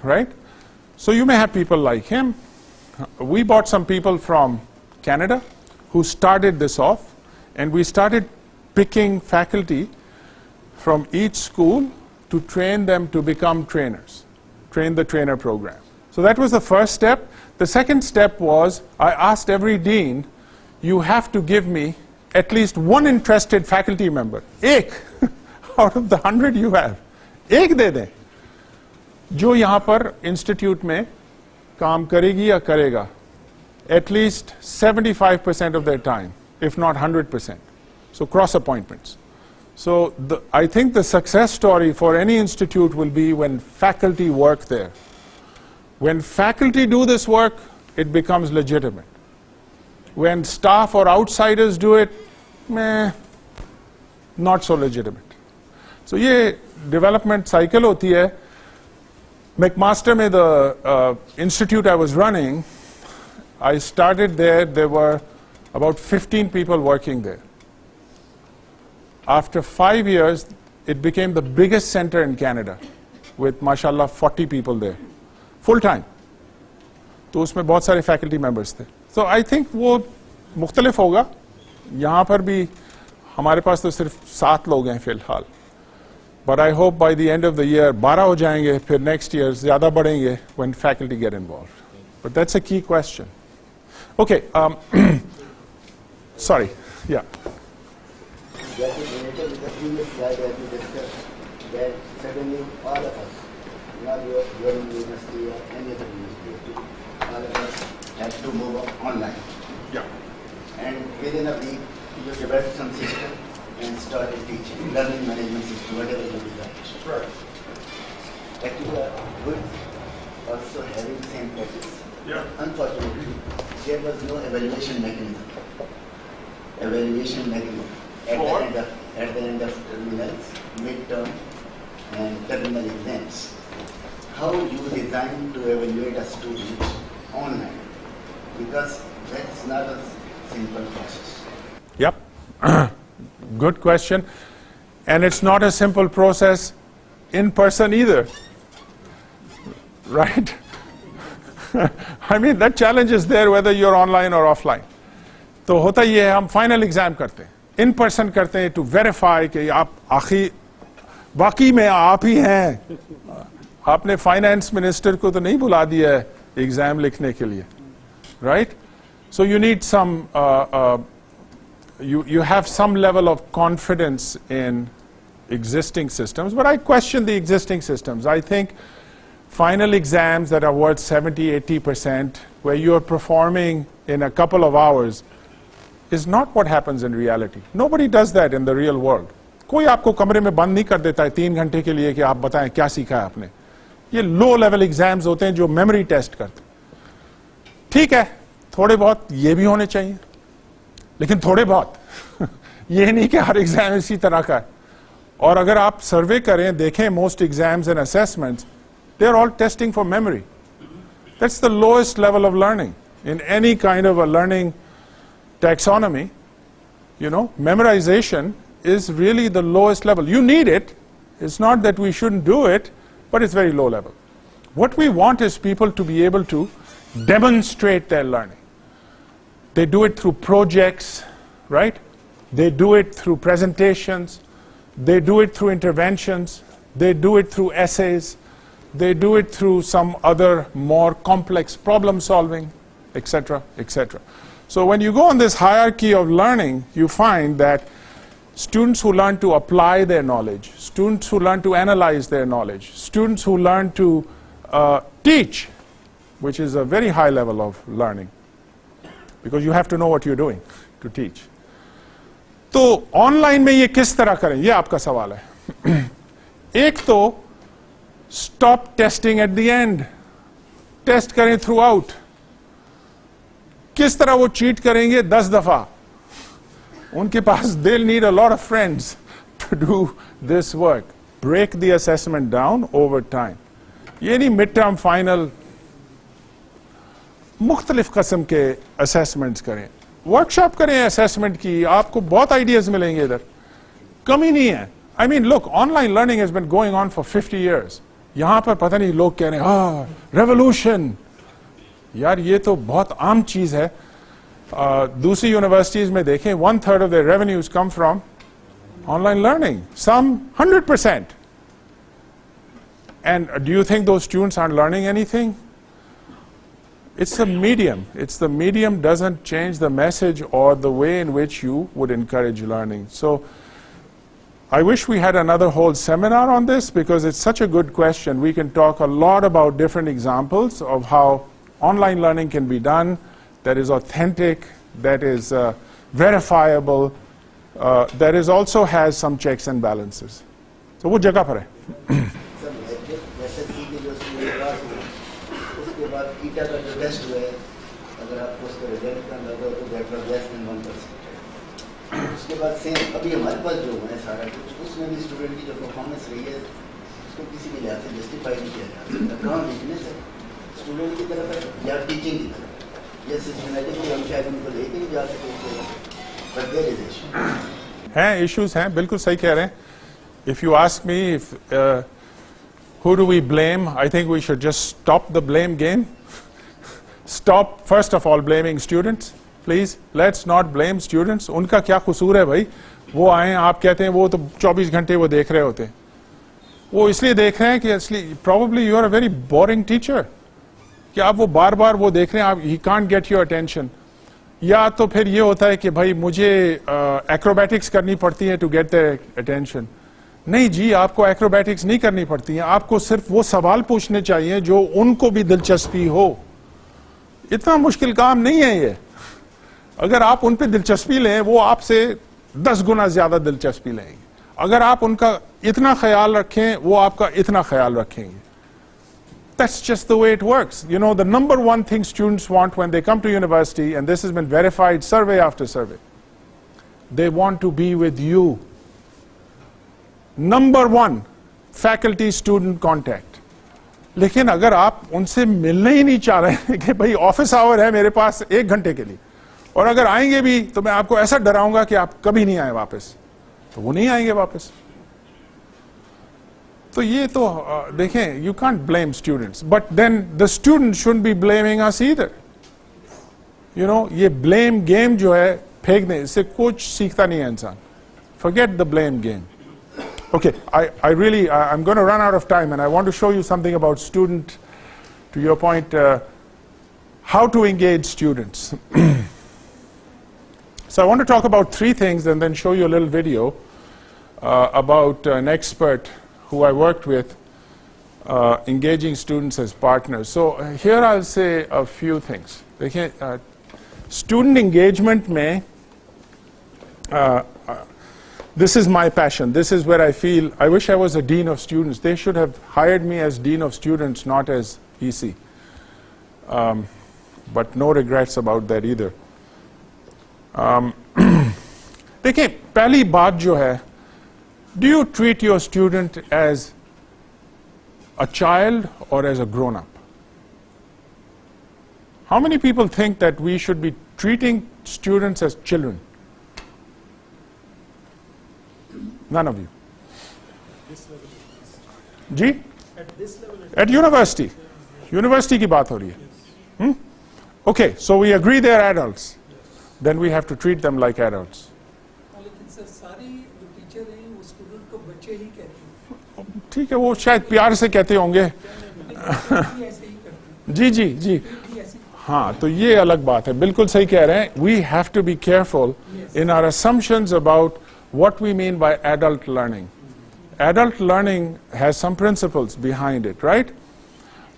right? So you may have people like him. We bought some people from Canada who started this off, and we started picking faculty from each school to train them to become trainers, train the trainer program. So that was the first step. The second step was I asked every dean, you have to give me at least one interested faculty member. एक out of the 100 you have. एक दे दें जो यहाँ पर institute में काम करेगी या करेगा. At least 75% of their time, if not 100%. So cross appointments. So I think the success story for any institute will be when faculty work there. When faculty do this work, it becomes legitimate. When staff or outsiders do it, not so legitimate. So ये development cycle होती है. McMaster में the institute I was running, I started there were about 15 people working there. After 5 years, it became the biggest center in Canada with, mashallah, 40 people there, full time. तो उसमें बहुत सारे faculty members थे. So I think वो मुख्तलिफ होगा. यहाँ पर भी हमारे पास तो सिर्फ 7 लोग हैं फिलहाल. But I hope by the end of the year 12 हो जाएंगे, फिर next year ज़्यादा बढ़ेंगे when faculty get involved. But that's a key question. Okay, sorry, yeah. That is related with the previous slide that we discussed, that suddenly all of us, not your university or any other university, all of us have to move online. Yeah. And within a week, you developed some system and started teaching, learning management system, whatever you design. Right. Actually, good also having the same practice. Yeah. Unfortunately, there was no evaluation mechanism. At the end of terminals, midterm, and terminal exams. How you design to evaluate a student online? Because that's not a simple process. Yep. Good question. And it's not a simple process in person either. Right? I mean, that challenge is there whether you're online or offline. तो होता ये है, हम final exam करते हैं, in person करते हैं to verify कि आप आखिर वाकई में आप ही हैं. आपने फाइनेंस मिनिस्टर को तो नहीं बुला दिया है एग्जाम लिखने के लिए, right? So you need some you have some level of confidence in existing systems, but I question the existing systems. I think final exams that are worth 70-80%, where you are performing in a couple of hours, is not what happens in reality. Nobody does that in the real world. कोई आपको कमरे में बंद नहीं कर देता है 3 घंटे के लिए कि आप बताएं क्या सीखा है आपने. ये लो लेवल एग्जाम्स होते हैं जो मेमोरी टेस्ट करते. ठीक है, थोड़े बहुत ये भी होने चाहिए, लेकिन थोड़े बहुत ये नहीं कि हर एग्जाम इसी तरह का है. और अगर आप सर्वे करें, देखें most exams and assessments, they are all testing for memory. That's the lowest level of learning in any kind of a learning taxonomy. You know, memorization is really the lowest level. You need it. It's not that we shouldn't do it, but it's very low level. What we want is people to be able to demonstrate their learning. They do it through projects, right? They do it through presentations. They do it through interventions. They do it through essays. They do it through some other more complex problem solving, etc., etc. So when you go on this hierarchy of learning, you find that students who learn to apply their knowledge, students who learn to analyze their knowledge, students who learn to teach, which is a very high level of learning, because you have to know what you're doing to teach. तो online में ये किस तरह करें, ये आपका सवाल है. एक तो stop testing at the end, test करें थ्रू आउट. किस तरह वो चीट करेंगे 10 दफा. उनके पास they'll need a lot of friends to do this work. Break the assessment down over time. ये नहीं मिड टर्म फाइनल मुख्तलिफ किस्म के असेसमेंट्स करें, वर्कशॉप करें असेसमेंट की, आपको बहुत आइडियाज मिलेंगे इधर, कमी नहीं है. I mean look, online learning has been going on for 50 years. यहां पर पता नहीं लोग कह रहे हैं रेवोल्यूशन. यार ये तो बहुत आम चीज है. दूसरी यूनिवर्सिटीज में देखें 1/3 of their revenues come from online learning, some 100%. And do you think those students aren't learning anything? It's the medium. It's the medium doesn't change the message or the way in which you would encourage learning. So I wish we had another whole seminar on this, because it's such a good question. We can talk a lot about different examples of how online learning can be done, that is authentic, that is verifiable, that is also has some checks and balances. So वो जगह पर है. उसके बाद ईटा का जो test हुआ है, अगर आपको उसका रिजल्ट का लगा तो दैट वाज लेस देन 1%. उसके बाद सेम अभी हमारे पास जो है सारा कुछ, उसमें भी स्टूडेंट की जो परफॉर्मेंस रही है उसको किसी भी लिहाज से जस्टिफाई नहीं किया जा सकता. कहाँ वीकनेस है स्टूडेंट की तरफ है या टीचिंग की तरफ, या सिस्टमैटिकली हम शायद उनको लेके नहीं जा सकते, बट देयर इज इशू. हैं इश्यूज हैं, बिल्कुल सही कह रहे हैं. If you ask me if who do we blame, I think we should just stop the blame game. Stop first of all blaming students, please. Let's not blame students. उनका क्या कसूर है भाई, वो आए, आप कहते हैं वो तो 24 घंटे वो देख रहे होते हैं. वो इसलिए देख रहे हैं कि इसलिए probably you are a very boring teacher, कि आप वो बार बार वो देख रहे हैं, आप he can't get your attention. या तो फिर ये होता है कि भाई मुझे acrobatics करनी पड़ती है to get their attention. नहीं जी, आपको एक्रोबैटिक्स नहीं करनी पड़ती है, आपको सिर्फ वो सवाल पूछने चाहिए जो उनको भी दिलचस्पी हो. इतना मुश्किल काम नहीं है ये. अगर आप उन पे दिलचस्पी लें, वो आपसे 10 गुना ज्यादा दिलचस्पी लेंगे. अगर आप उनका इतना ख्याल रखें, वो आपका इतना ख्याल रखेंगे. That's just the way it works. You know, the number one thing students want when they come to university, and this has been verified survey after survey, they want to be with you. Number one, faculty student contact. लेकिन अगर आप उनसे मिलने ही नहीं चाह रहे हैं कि भाई ऑफिस आवर है मेरे पास 1 घंटे के लिए, और अगर आएंगे भी तो मैं आपको ऐसा डराऊंगा कि आप कभी नहीं आए वापस, तो वो नहीं आएंगे वापस. तो ये तो देखें, you can't blame students, but then the students shouldn't be blaming us either. You know, ये blame game जो है फेंकने, इससे कुछ सीखता नहीं है इंसान. Forget the blame game. Okay, I'm going to run out of time, and I want to show you something about student, to your point, how to engage students. So I want to talk about 3 things and then show you a little video. about an expert who I worked with, engaging students as partners. So here I'll say a few things. Student engagement may, this is my passion. This is where I feel, I wish I was a dean of students. They should have hired me as dean of students, not as EC. But no regrets about that either. देखिए, पहली बात जो है, do you treat your student as a child or as a grown-up? How many people think that we should be treating students as children? None of you. Ji? At university. University की बात हो रही है. Okay, so we agree they are adults. Then we have to treat them like adults. लेकिन sir सारी जो teacher हैं वो स्टूडेंट को बच्चे ही कहते हैं. ठीक है, वो शायद प्यार से कहते होंगे. जी जी जी. हाँ, तो ये अलग बात है. बिल्कुल सही कह रहे हैं. We have to be careful in our assumptions about what we mean by adult learning. Adult learning has some principles behind it, right?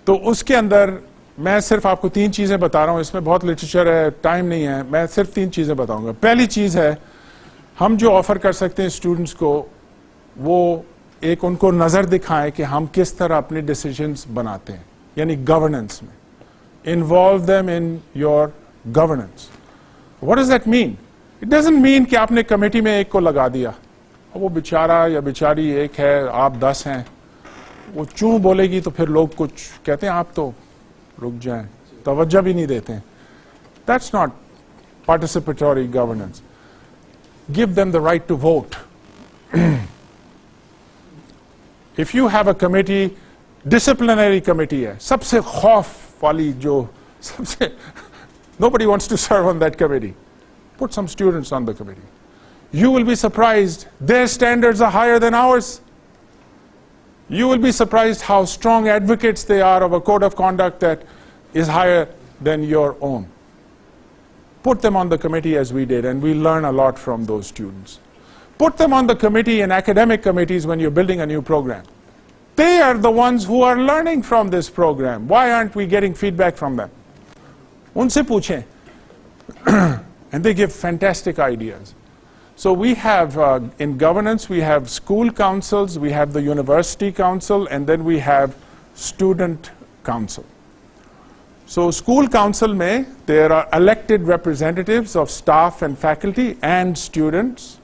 तो उसके अंदर मैं सिर्फ आपको 3 चीज़ें बता रहा हूँ. इसमें बहुत लिटरेचर है, टाइम नहीं है. मैं सिर्फ 3 चीज़ें बताऊँगा. पहली चीज़ है, हम जो ऑफर कर सकते हैं स्टूडेंट्स को, वो एक उनको नज़र दिखाएं कि हम किस तरह अपने डिसीजंस बनाते हैं, यानी गवर्नेंस में. Involve them in your governance. What does that mean? It doesn't mean कि आपने कमेटी में एक को लगा दिया, वो बेचारा या बेचारी एक है, आप 10 हैं, वो चूं बोलेगी तो फिर लोग कुछ कहते हैं, आप तो रुक जाएं, तवज्जो भी नहीं देते हैं. That's not participatory governance. Give them the right to vote. If you have a committee, disciplinary committee है, सबसे खौफ वाली जो सबसे nobody wants to serve on that committee. Put some students on the committee. You will be surprised. Their standards are higher than ours. You will be surprised how strong advocates they are of a code of conduct that is higher than your own. Put them on the committee as we did, and we learn a lot from those students. Put them on the committee in academic committees when you're building a new program. They are the ones who are learning from this program. Why aren't we getting feedback from them? Unse पूछें. And they give fantastic ideas. So we have, in governance, we have school councils, we have the university council, and then we have student council. So school council mein, there are elected representatives of staff and faculty and students.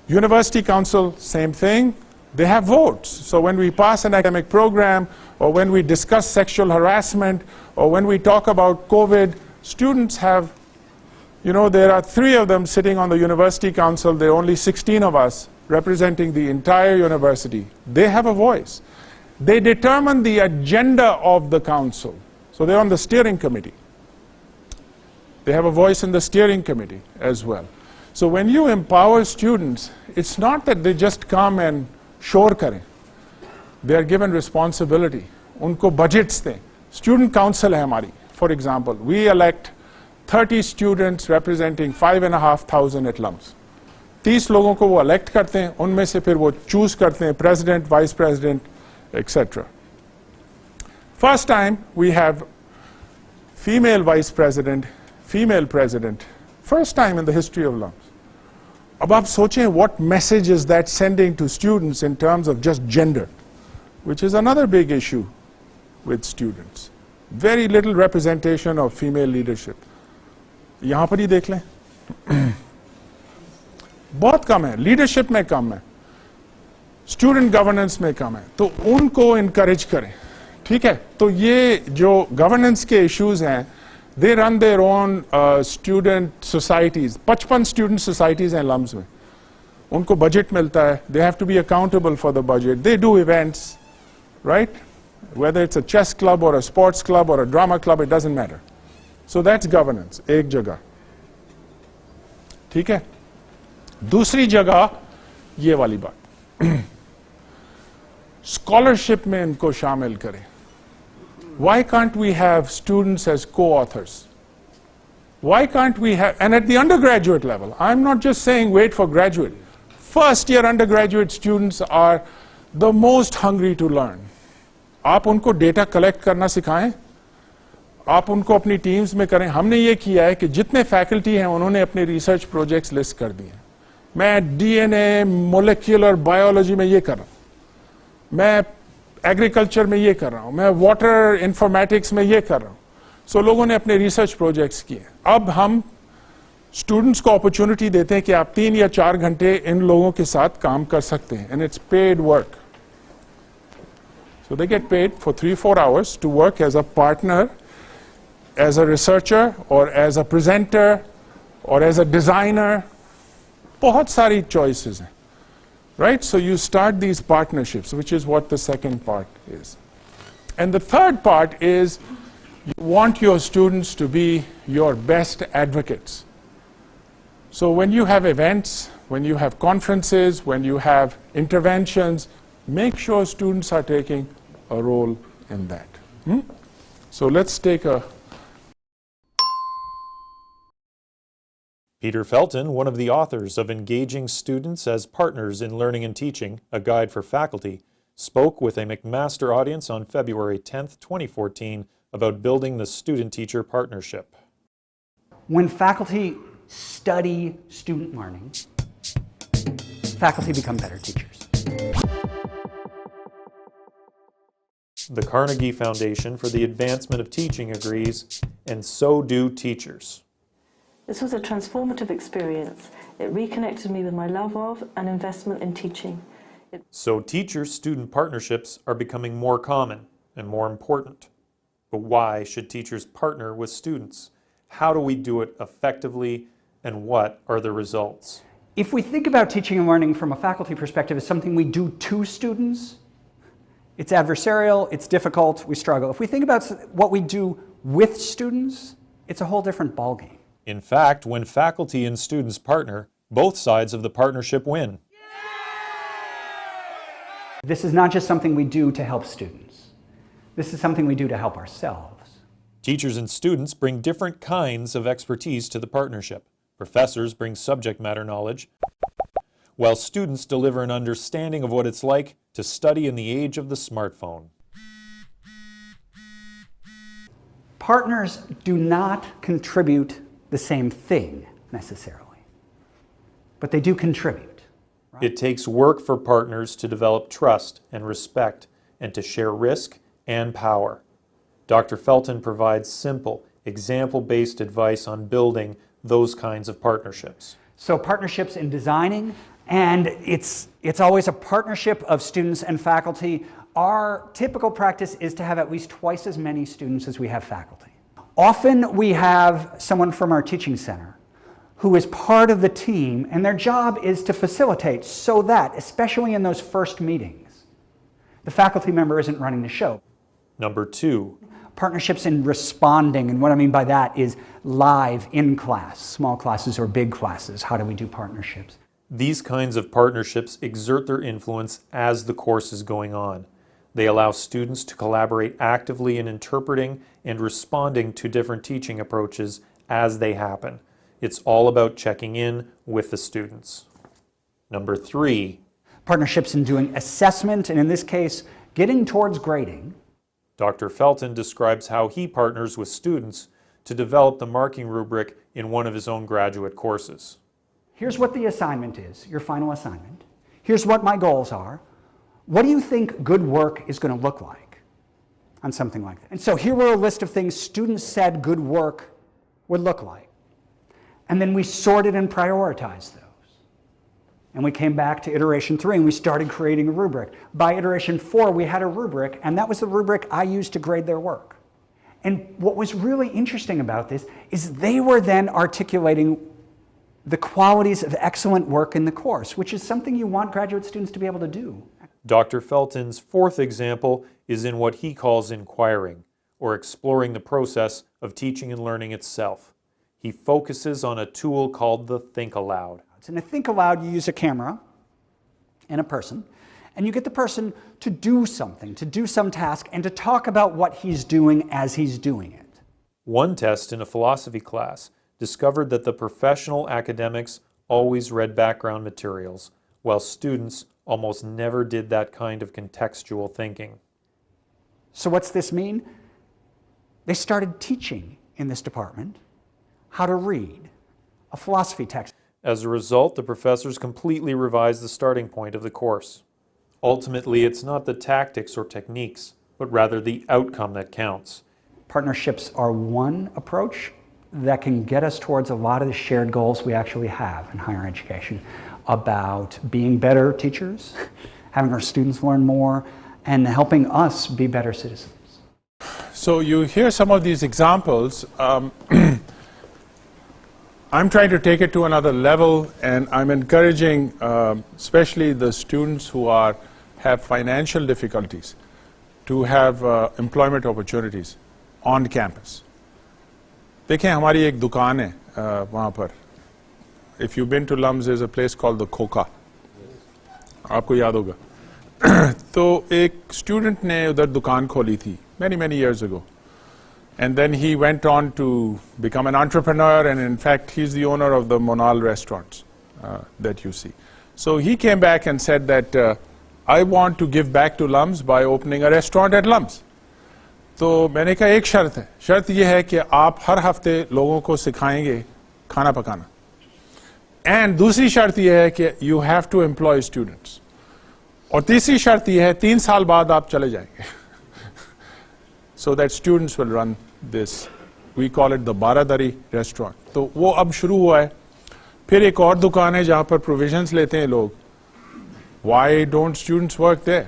University council, same thing. They have votes. So when we pass an academic program, or when we discuss sexual harassment, or when we talk about COVID, students have, you know, there are 3 of them sitting on the university council. There are only 16 of us representing the entire university. They have a voice. They determine the agenda of the council. So they're on the steering committee. They have a voice in the steering committee as well. So when you empower students, it's not that they just come and shore kare. They are given responsibility. Unko budgets दें. Student council है हमारी. For example, we elect 30 students representing 5,500 at LUMS. 30 लोगों को वो elect करते हैं, उनमें से फिर वो choose करते हैं president, vice president, etc. First time we have female vice president, female president. First time in the history of LUMS. अब आप सोचें what message is that sending to students in terms of just gender, which is another big issue with students. Very little representation of female leadership. यहाँ पर ही देख लें. बहुत कम है, leadership में कम है, स्टूडेंट गवर्नेंस में कम है, तो उनको इनकरेज करें. ठीक है, तो ये जो गवर्नेंस के इश्यूज हैं, they run their own student societies. 55 student societies हैं LUMS में. उनको budget मिलता है. They have to be accountable for the budget. They do events, right? Whether it's a chess club or a sports club or a drama club, it doesn't matter. So that's governance, एक जगह. ठीक है? दूसरी जगह ये वाली बात. Scholarship में इनको शामिल करें. Why can't we have students as co-authors? Why can't we have, and at the undergraduate level, I'm not just saying wait for graduate. First year undergraduate students are the most hungry to learn. आप उनको data collect करना सिखाएं, आप उनको अपनी teams में करें. हमने ये किया है कि जितने फैकल्टी हैं उन्होंने अपने रिसर्च प्रोजेक्ट्स लिस्ट कर दिए. मैं डीएनए, मोलिक्यूलर बायोलॉजी में ये कर रहा हूं, मैं एग्रीकल्चर में ये कर रहा हूं, मैं वाटर इंफॉर्मेटिक्स में ये कर रहा हूं. सो लोगों ने अपने रिसर्च प्रोजेक्ट्स किए. अब हम स्टूडेंट्स को अपॉर्चुनिटी देते हैं कि आप 3 या 4 घंटे इन लोगों के साथ काम कर सकते हैं. And it's paid work. So they get paid for 3-4 hours to work as a partner, as a researcher, or as a presenter, or as a designer. बहुत सारी choices हैं, right? So you start these partnerships, which is what the second part is. And the third part is you want your students to be your best advocates. So when you have events, when you have conferences, when you have interventions, make sure students are taking a role in that. So let's take a... Peter Felton, one of the authors of Engaging Students as Partners in Learning and Teaching, a guide for faculty, spoke with a McMaster audience on February 10th, 2014 about building the student-teacher partnership. When faculty study student learning, faculty become better teachers. The Carnegie Foundation for the Advancement of Teaching agrees, and so do teachers. This was a transformative experience. It reconnected me with my love of and investment in teaching. So teacher-student partnerships are becoming more common and more important. But why should teachers partner with students? How do we do it effectively, and what are the results? If we think about teaching and learning from a faculty perspective as something we do to students, it's adversarial, it's difficult, we struggle. If we think about what we do with students, it's a whole different ballgame. In fact, when faculty and students partner, both sides of the partnership win. This is not just something we do to help students. This is something we do to help ourselves. Teachers and students bring different kinds of expertise to the partnership. Professors bring subject matter knowledge, while students deliver an understanding of what it's like to study in the age of the smartphone. Partners do not contribute the same thing, necessarily, but they do contribute. Right? It takes work for partners to develop trust and respect and to share risk and power. Dr. Felton provides simple, example-based advice on building those kinds of partnerships. So partnerships in designing, and it's always a partnership of students and faculty. Our typical practice is to have at least twice as many students as we have faculty. Often we have someone from our teaching center who is part of the team, and their job is to facilitate so that, especially in those first meetings, the faculty member isn't running the show. Number 2. Partnerships in responding, and what I mean by that is live in class, small classes or big classes. How do we do partnerships? These kinds of partnerships exert their influence as the course is going on. They allow students to collaborate actively in interpreting and responding to different teaching approaches as they happen. It's all about checking in with the students. Number 3. Partnerships in doing assessment, and in this case, getting towards grading. Dr. Felton describes how he partners with students to develop the marking rubric in one of his own graduate courses. Here's what the assignment is, your final assignment. Here's what my goals are. What do you think good work is going to look like on something like that? And so here were a list of things students said good work would look like. And then we sorted and prioritized those. And we came back to iteration 3 and we started creating a rubric. By iteration 4, we had a rubric, and that was the rubric I used to grade their work. And what was really interesting about this is they were then articulating the qualities of excellent work in the course, which is something you want graduate students to be able to do. Dr. Felton's 4th example is in what he calls inquiring, or exploring the process of teaching and learning itself. He focuses on a tool called the Think Aloud. In a Think Aloud, you use a camera and a person, and you get the person to do something, to do some task, and to talk about what he's doing as he's doing it. One test in a philosophy class discovered that the professional academics always read background materials, while students almost never did that kind of contextual thinking. So what's this mean? They started teaching in this department how to read a philosophy text. As a result, the professors completely revised the starting point of the course. Ultimately, it's not the tactics or techniques, but rather the outcome that counts. Partnerships are one approach that can get us towards a lot of the shared goals we actually have in higher education about being better teachers, having our students learn more, and helping us be better citizens. So you hear some of these examples. I'm trying to take it to another level, and I'm encouraging especially the students who have financial difficulties to have employment opportunities on campus. देखें हमारी एक दुकान है वहाँ पर. If you've been to LUMS, there's a place called the Coca. आपको याद होगा. तो एक student ने उधर दुकान खोली थी many years ago. And then he went on to become an entrepreneur, and in fact, he's the owner of the Monal restaurants that you see. So he came back and said that I want to give back to LUMS by opening a restaurant at LUMS. तो मैंने कहा एक शर्त है. शर्त ये है कि आप हर हफ्ते लोगों को सिखाएंगे खाना पकाना. And दूसरी शर्त ये है कि you have to employ students. और तीसरी शर्त ये है 3 साल बाद आप चले जाएंगे. So that students will run this. We call it the Baradari restaurant. तो वो अब शुरू हुआ है. फिर एक और दुकान है जहाँ पर provisions लेते हैं लोग. Why don't students work there?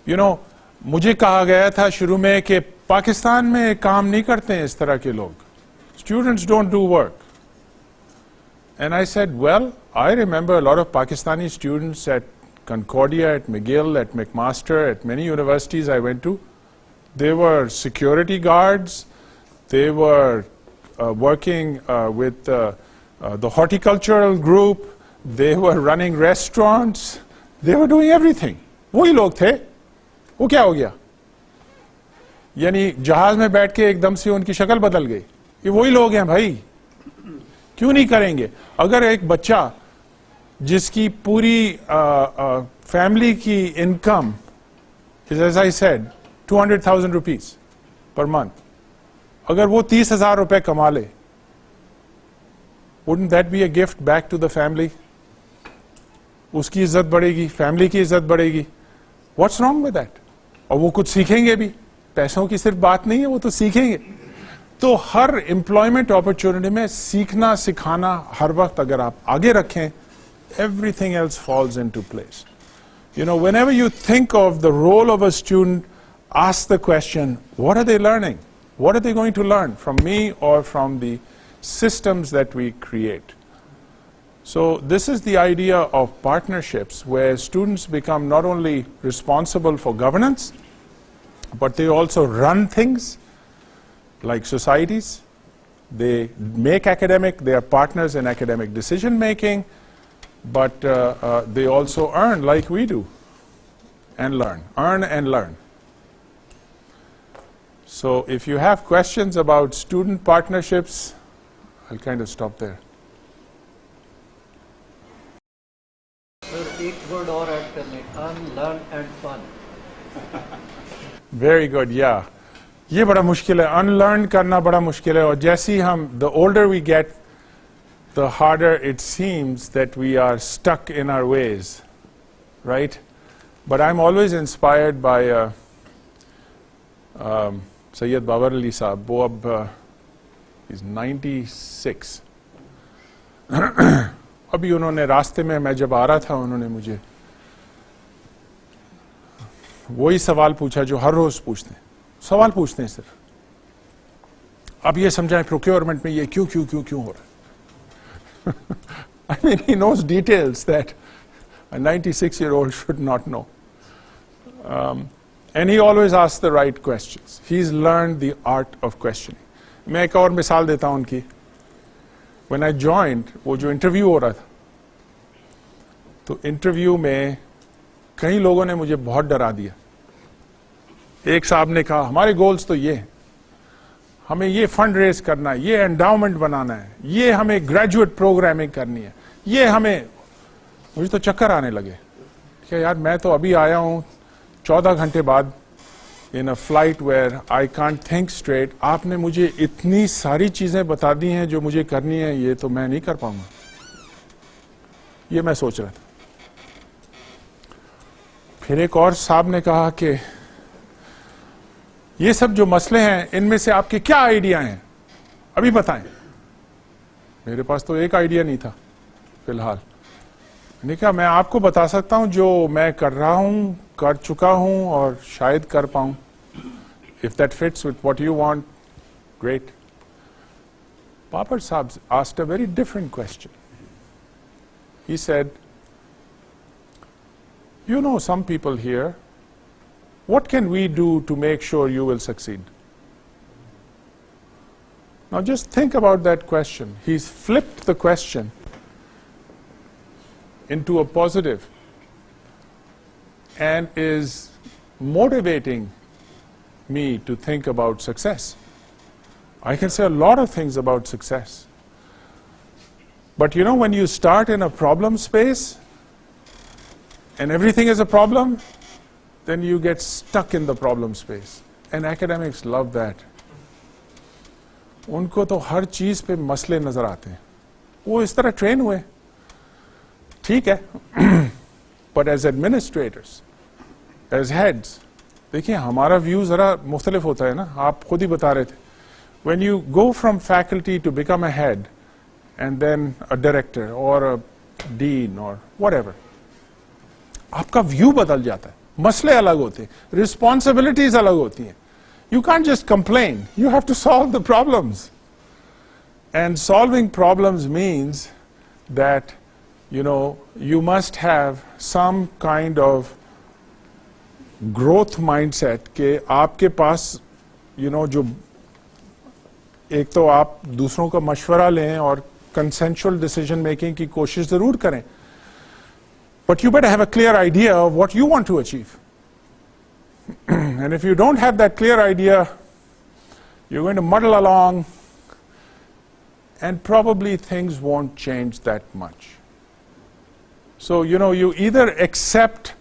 You know, मुझे कहा गया था शुरू में कि पाकिस्तान में काम नहीं करते हैं इस तरह के लोग. Students don't do work. And I said, well, I remember a lot of Pakistani students at Concordia, at McGill, at McMaster, at many universities I went to. They were security guards. They were working with the horticultural group. They were running restaurants. They were doing everything. वही लोग थे. वो क्या हो गया? यानी जहाज में बैठ के एकदम से उनकी शक्ल बदल गई. ये वही लोग हैं भाई. क्यों नहीं करेंगे? अगर एक बच्चा जिसकी पूरी फैमिली की income is, as I said, 200,000 rupees per month. अगर वो 30,000 रुपए कमा ले, wouldn't that be a gift back to the family? उसकी इज्जत बढ़ेगी, फैमिली की इज्जत बढ़ेगी. What's wrong with that? और वो कुछ सीखेंगे भी. पैसों की सिर्फ बात नहीं है, वो तो सीखेंगे. तो हर एम्प्लॉयमेंट अपॉर्चुनिटी में सीखना सिखाना हर वक्त अगर आप आगे रखें, everything else falls into place. You know, whenever you think of the role of a student, ask the question, what are they learning? What are they going to learn from me or from the systems that we create? So this is the idea of partnerships where students become not only responsible for governance, but they also run things like societies. They make academic, they are partners in academic decision making, but they also earn like we do and learn, earn and learn. So if you have questions about student partnerships, I'll kind of stop there. एक word और add करने, unlearn and fun. Very good, yeah. ये बड़ा मुश्किल है. Unlearn करना बड़ा मुश्किल है. और जैसे ही हम, the older we get, the harder it seems that we are stuck in our ways, right? But I'm always inspired by Sayyid Babar Ali Saab. वो अब he's 96. अभी उन्होंने रास्ते में मैं जब आ रहा था उन्होंने मुझे वही सवाल पूछा जो हर रोज पूछते हैं. सवाल पूछते हैं सिर्फ. अब ये समझाएं प्रोक्योरमेंट में ये क्यों हो रहा है. I mean, he knows details that a 96-year-old should not know. And he always asks the right questions. He's learned the art of questioning. मैं एक और मिसाल देता हूं उनकी. When I joined, वो जो इंटरव्यू हो रहा था, तो इंटरव्यू में कई लोगों ने मुझे बहुत डरा दिया. एक साहब ने कहा हमारे गोल्स तो ये हैं, हमें ये फंड रेज करना है, ये एंडाउमेंट बनाना है, ये हमें ग्रेजुएट प्रोग्रामिंग करनी है, ये हमें. मुझे तो चक्कर आने लगे कि यार मैं तो अभी आया हूँ 14 घंटे बाद in a flight where I can't think straight, आपने मुझे इतनी सारी चीज़ें बता दी हैं जो मुझे करनी है, ये तो मैं नहीं कर पाऊंगा। ये मैं सोच रहा था। फिर एक और साहब ने कहा कि ये सब जो मसले हैं इनमें से आपके क्या आइडिया हैं, अभी बताएं। मेरे पास तो एक आइडिया नहीं था फिलहाल। मैंने कहा मैं आपको बता सकता हूं जो मैं कर रहा हूं, कर चुका हूं और शायद कर पाऊं। If that fits with what you want, great. Papad Saab asked a very different question. He said, you know some people here, what can we do to make sure you will succeed? Now just think about that question. He's flipped the question into a positive and is motivating me to think about success. I can say a lot of things about success. But you know, when you start in a problem space and everything is a problem, then you get stuck in the problem space. And academics love that. उनको तो हर चीज पे मसले नजर आते हैं, वो इस तरह ट्रेन हुए, ठीक है। But as administrators, as heads, देखिए हमारा व्यू जरा मुख्तलिफ होता है ना, आप खुद ही बता रहे थे। When you go from faculty to become a head and then a director or a dean or whatever, आपका व्यू बदल जाता है, मसले अलग होते हैं, responsibilities अलग होती हैं। You can't just complain, you have to solve the problems. And solving problems means that, you know, you must have some kind of growth mindset कि आपके पास, you know, जो एक तो आप दूसरों का मशवरा लें और consensual decision making की कोशिश जरूर करें, but you better have a clear idea of what you want to achieve. And if you don't have that clear idea, you're going to muddle along and probably things won't change that much. So, you know, you either accept,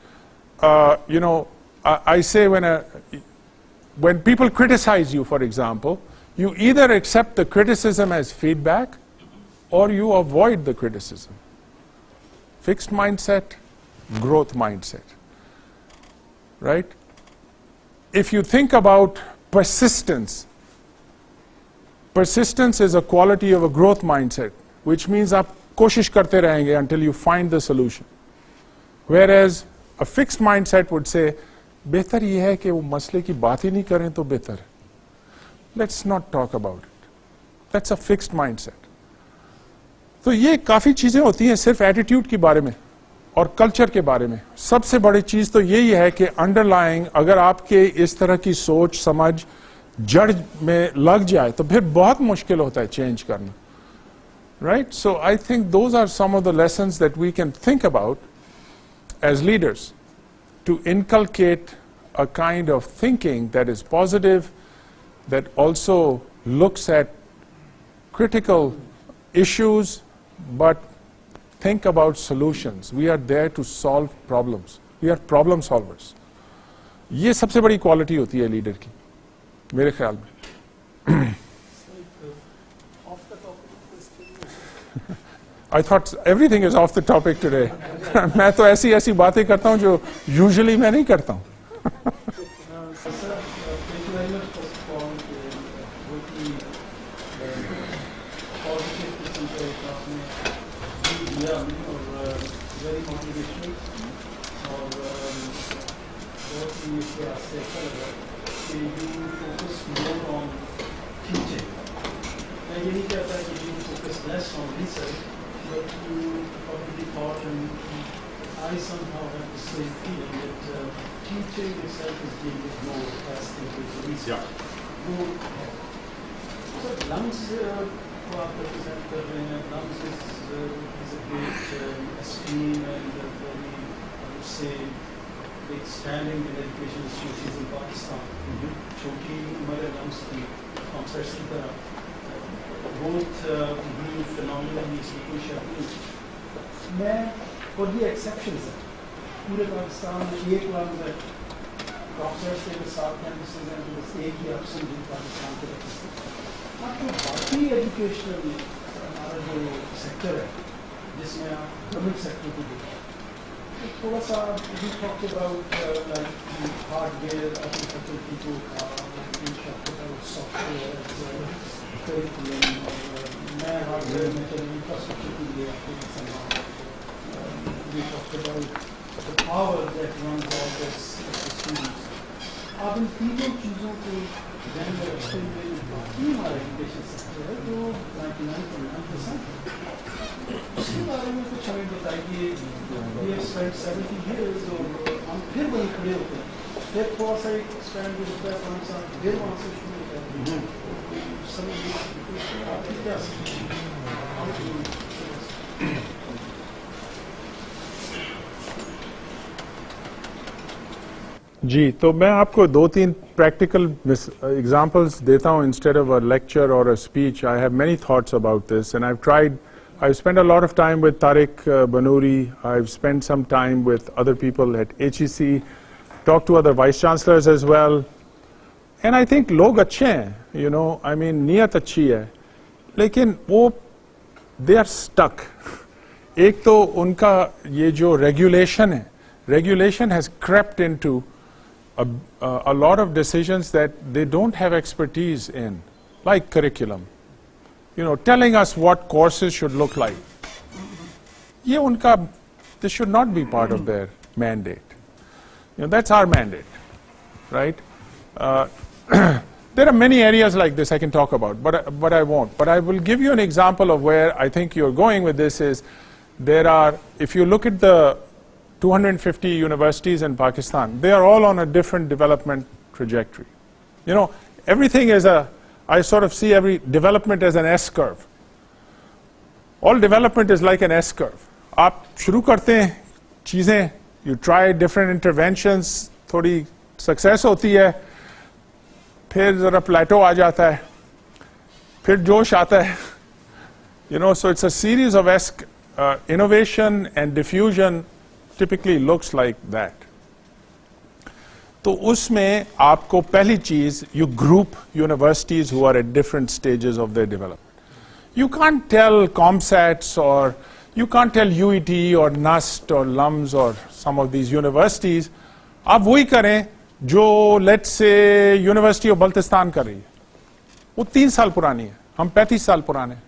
you know, I say when people criticize you, for example, you either accept the criticism as feedback or you avoid the criticism. Fixed mindset, growth mindset, right? If you think about persistence, persistence is a quality of a growth mindset, which means आप कोशिश करते रहेंगे until you find the solution. Whereas a fixed mindset would say, बेहतर ये है कि वो मसले की बात ही नहीं करें तो बेहतर है. Let's not talk about it. That's a fixed mindset. तो ये काफ़ी चीज़ें होती हैं सिर्फ एटीट्यूड के बारे में और कल्चर के बारे में. सबसे बड़ी चीज़ तो यही है कि अंडरलाइंग अगर आपके इस तरह की सोच समझ जड़ में लग जाए तो फिर बहुत मुश्किल होता है चेंज करना. Right? So I think those are some of the lessons that we can think about as leaders to inculcate a kind of thinking that is positive, that also looks at critical issues, but think about solutions. We are there to solve problems. We are problem solvers. ये सबसे बड़ी quality होती है leader की, मेरे ख्याल में. I thought everything is off the topic today. मैं तो ऐसी ऐसी बातें करता हूँ जो usually मैं नहीं करता हूँ. But you probably thought, and I somehow have the same feeling that teaching itself is being ignored as compared to research. So LUMS को आप represent कर रहे हैं. LUMS is a great esteem and a very, I would say, big standing in education institutions in Pakistan. छोटी उम्र है LUMS की, COMSATS की तरह. Both grew phenomenally, कोई शक नहीं. मैं और ये एक्सेप्शंस है पूरे पाकिस्तान में एक लम्स है प्रोफेसर के साथ कैंपसेस हैं तो बस एक ही आप समझिए पाकिस्तान के अब जो बाकी एजुकेशनल हमारा जो सेक्टर है जिसमें आप गवर्नमेंट सेक्टर को देखिए तो थोड़ा सा we talked about like hardware of the faculty to we talked about software as curriculum मैं hardware में चलिए infrastructure के लिए आपको somehow we talked about the power that runs all this students आप इन तीनों चीज़ों को ध्यान में रखते हुए बाकी हमारा एजुकेशन सेक्टर है जो 99.9% है उसके बारे में कुछ हमें बताइए ये स्पेंड 70 years और हम फिर वहीं खड़े होते हैं फिर थोड़ा सा एक स्पेंड होता है 5 साल फिर वहाँ से शुरू होता है समझ आपकी क्या जी तो मैं आपको 2-3 प्रैक्टिकल एग्जांपल्स देता हूँ इंस्टेड ऑफ अ लेक्चर और a speech I have many thoughts about this and I've spent a lot of time with Tariq Banouri. I've spent some time with other people at HEC, talked to other vice chancellors as well. And I think log अच्छे हैं, you know, I mean नीयत अच्छी है, लेकिन वो they are stuck. एक तो उनका ये जो regulation है, regulation has crept into a lot of decisions that they don't have expertise in, like curriculum. You know, telling us what courses should look like. ये उनका, this should not be part of their mandate. You know, that's our mandate, right? There are many areas like this I can talk about, but I won't. But I will give you an example of where I think you're going with this is, there are, if you look at the 250 universities in Pakistan, they are all on a different development trajectory. You know, everything is I sort of see every development as an S-curve. All development is like an S-curve. आप शुरू करते हैं चीज़ें, you try different interventions, थोड़ी success होती है, फिर ज़रा plateau आ जाता है, फिर जोश आता है. You know, so it's a series of innovation and diffusion typically looks like that. तो उसमें आपको पहली चीज, you group universities who are at different stages of their development. You can't tell COMSATS or you can't tell UET or NUST or LUMS or some of these universities, आप वही करें जो let's say University of Baltistan कर रही है. वो 3 साल पुरानी है, हम 35 साल पुराने हैं.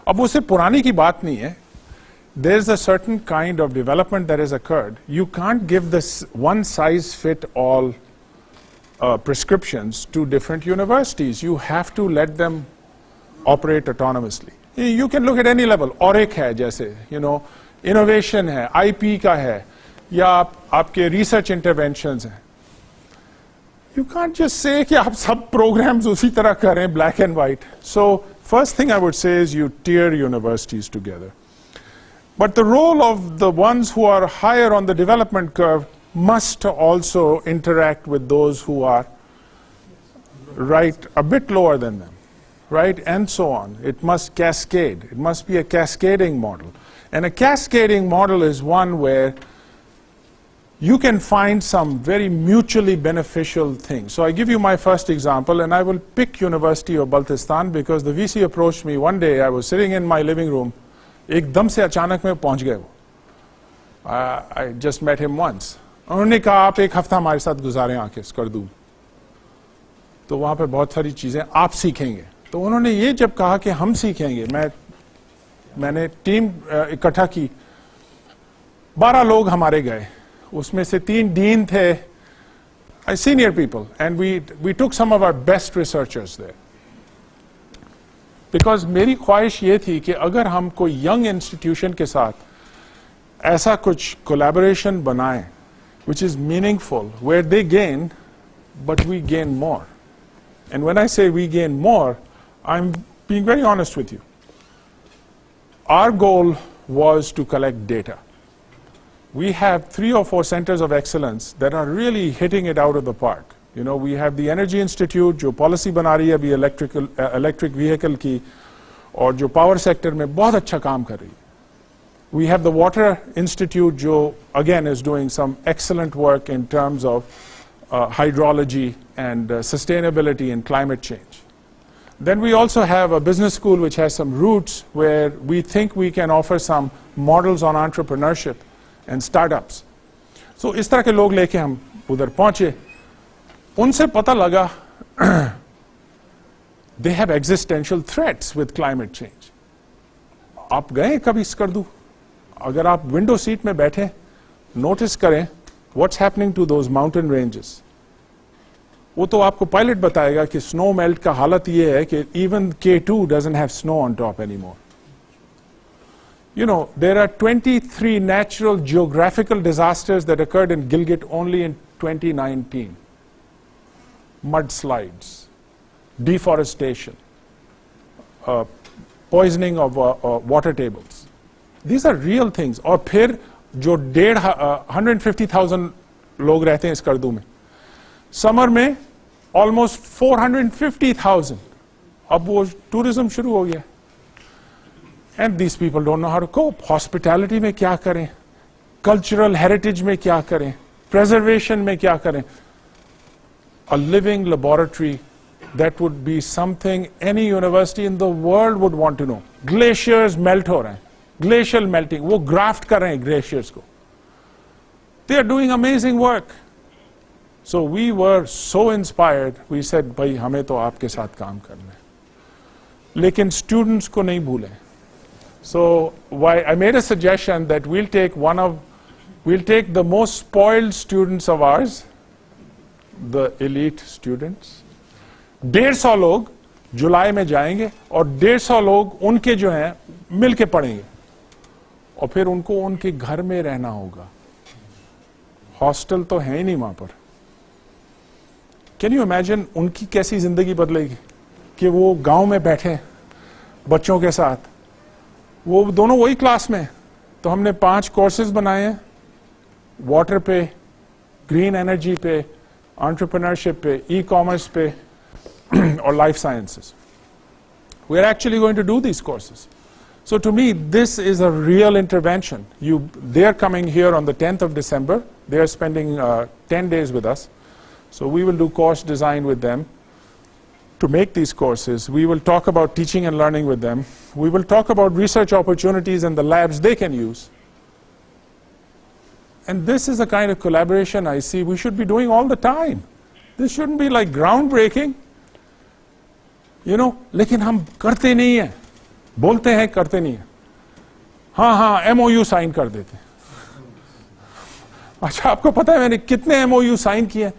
अब उससे पुरानी की बात नहीं है. There's a certain kind of development that has occurred. You can't give this one-size-fit-all prescriptions to different universities. You have to let them operate autonomously. You can look at any level. ORIC है जैसे, you know, innovation है, IP का है, या आपके research interventions हैं. You can't just say कि आप सब programs उसी तरह करें, black and white. So first thing I would say is you tier universities together. But the role of the ones who are higher on the development curve must also interact with those who are right a bit lower than them, right, and so on. It must cascade. It must be a cascading model. And a cascading model is one where you can find some very mutually beneficial things. So I give you my first example, and I will pick University of Baltistan because the VC approached me one day. I was sitting in my living room. एकदम से अचानक में पहुंच गए वो. I just met him once. उन्होंने कहा आप एक हफ्ता हमारे साथ गुजारें आके कर दूं, तो वहाँ पे बहुत सारी चीज़ें आप सीखेंगे. तो उन्होंने ये जब कहा कि हम सीखेंगे, मैंने टीम इकट्ठा की, 12 लोग हमारे गए, उसमें से 3 डीन थे, senior people, and we took some of our best researchers there. Because मेरी ख्वाहिश ये थी कि अगर हम कोई यंग इंस्टीट्यूशन के साथ ऐसा कुछ कोलैबोरेशन बनाएं which is meaningful, where they gain but we gain more. And when I say we gain more, I'm being very honest with you. Our goal was to collect data. We have 3 or 4 centers of excellence that are really hitting it out of the park. You know, we have the Energy Institute, जो policy बना रही है अभी electric vehicle की, और जो power sector में बहुत अच्छा काम कर रही है. We have the Water Institute, jo again is doing some excellent work in terms of hydrology and sustainability and climate change. Then we also have a business school which has some roots where we think we can offer some models on entrepreneurship and startups. So इस तरह के लोग लेके हम उधर पहुंचे, उनसे पता लगा they have existential threats with climate change. आप गए कभी स्कर्दू? अगर आप विंडो सीट में बैठे, नोटिस करें what's happening to those mountain ranges. वो तो आपको पायलट बताएगा कि स्नो मेल्ट का हालत ये है कि even K2 doesn't have snow on top anymore. You know, there are 23 natural geographical disasters that occurred in Gilgit only in 2019. Mudslides, deforestation, poisoning of water tables. These are real things. और फिर जो 150,000 लोग रहते हैं इस कर्दू में, summer में almost 450,000. अब वो tourism शुरू हो गया. And these people don't know how to cope. Hospitality में क्या करें? Cultural heritage में क्या करें? Preservation में क्या करें? A living laboratory that would be something any university in the world would want to know. Glaciers melt हो रहे हैं. Glacial melting. वो graft कर रहे हैं glaciers को. They are doing amazing work. So we were so inspired. We said, भाई हमें तो आपके साथ काम करना है. लेकिन students को नहीं भूलें. So I made a suggestion that we'll take the most spoiled students of ours, the elite students. 150 लोग जुलाई में जाएंगे और 150 लोग उनके जो हैं मिल के पढ़ेंगे और फिर उनको उनके घर में रहना होगा. हॉस्टल तो है ही नहीं वहां पर. कैन यू इमेजिन उनकी कैसी जिंदगी बदलेगी कि वो गांव में बैठे बच्चों के साथ, वो दोनों वही क्लास में. तो हमने 5 कोर्सेज बनाए हैं, वाटर पे, ग्रीन एनर्जी पे, एंटरप्रेन्योरशिप पे, ई-कॉमर्स पे और life sciences. We are actually going to do these courses. So to me, this is a real intervention. They are coming here on the 10th of December. They are spending 10 days with us. So we will do course design with them to make these courses. We will talk about teaching and learning with them. We will talk about research opportunities and the labs they can use. And this is the kind of collaboration I see we should be doing all the time. This shouldn't be like groundbreaking. You know, लेकिन हम करते नहीं हैं. बोलते हैं करते नहीं हैं. हाँ MOU साइन कर देते हैं. अच्छा, आपको पता है मैंने कितने MOU साइन किए?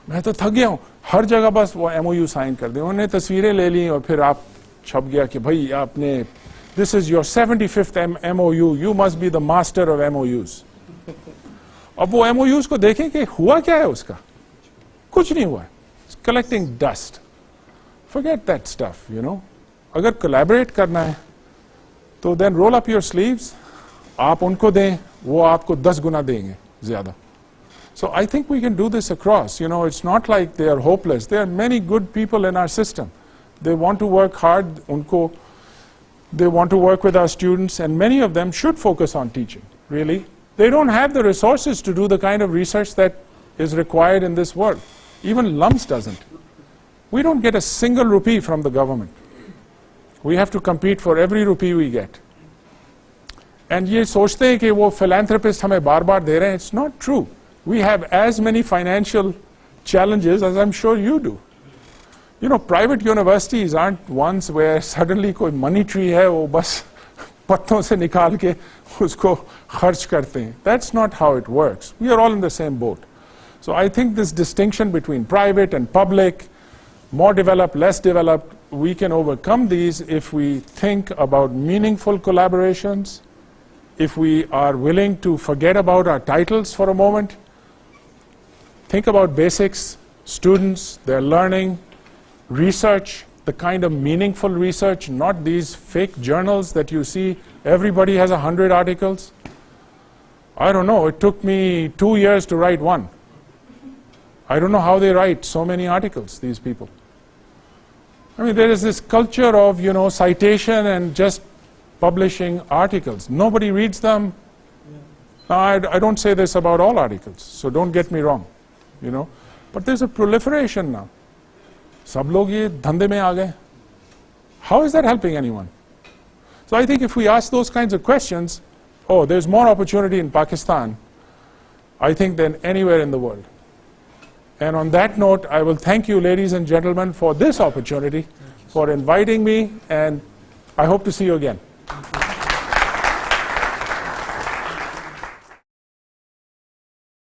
मैं तो थक गया हूँ. हर जगह बस वो MOU साइन कर दे. उन्होंने तस्वीरें ले ली और फिर आप छप गया कि भाई आपने this is your 75th MOU. You must be the master of MOUs. अब वो MOUs को देखें कि हुआ क्या है उसका. कुछ नहीं हुआ. It's collecting dust. Forget that stuff, you know. अगर collaborate करना है तो then roll up your sleeves. आप उनको दें, वो आपको 10 गुना देंगे ज़्यादा. So I think we can do this across. You know, it's not like they are hopeless. There are many good people in our system. They want to work hard. They want to work with our students, and many of them should focus on teaching, really. They don't have the resources to do the kind of research that is required in this world. Even LUMS doesn't. We don't get a single rupee from the government. We have to compete for every rupee we get. And ये सोचते हैं कि वो philanthropist हमें बार-बार दे रहे हैं. It's not true. We have as many financial challenges as I'm sure you do. You know, private universities aren't ones where suddenly कोई money tree है, वो बस पत्तों से निकाल के उसको खर्च करते हैं. That's not how it works. We are all in the same boat. So I think this distinction between private and public, more developed, less developed, we can overcome these if we think about meaningful collaborations, if we are willing to forget about our titles for a moment, think about basics, students, their learning, research, the kind of meaningful research, not these fake journals that you see. Everybody has 100 articles. I don't know, it took me 2 years to write one. I don't know how they write so many articles, these people. I mean, there is this culture of, you know, citation and just publishing articles. Nobody reads them. Now, I don't say this about all articles, so don't get me wrong, you know. But there's a proliferation now. Sab log ye dhande mein aa gaye. How is that helping anyone? So I think if we ask those kinds of questions, oh, there's more opportunity in Pakistan, I think, than anywhere in the world. And on that note, I will thank you, ladies and gentlemen, for this opportunity, for inviting me, and I hope to see you again.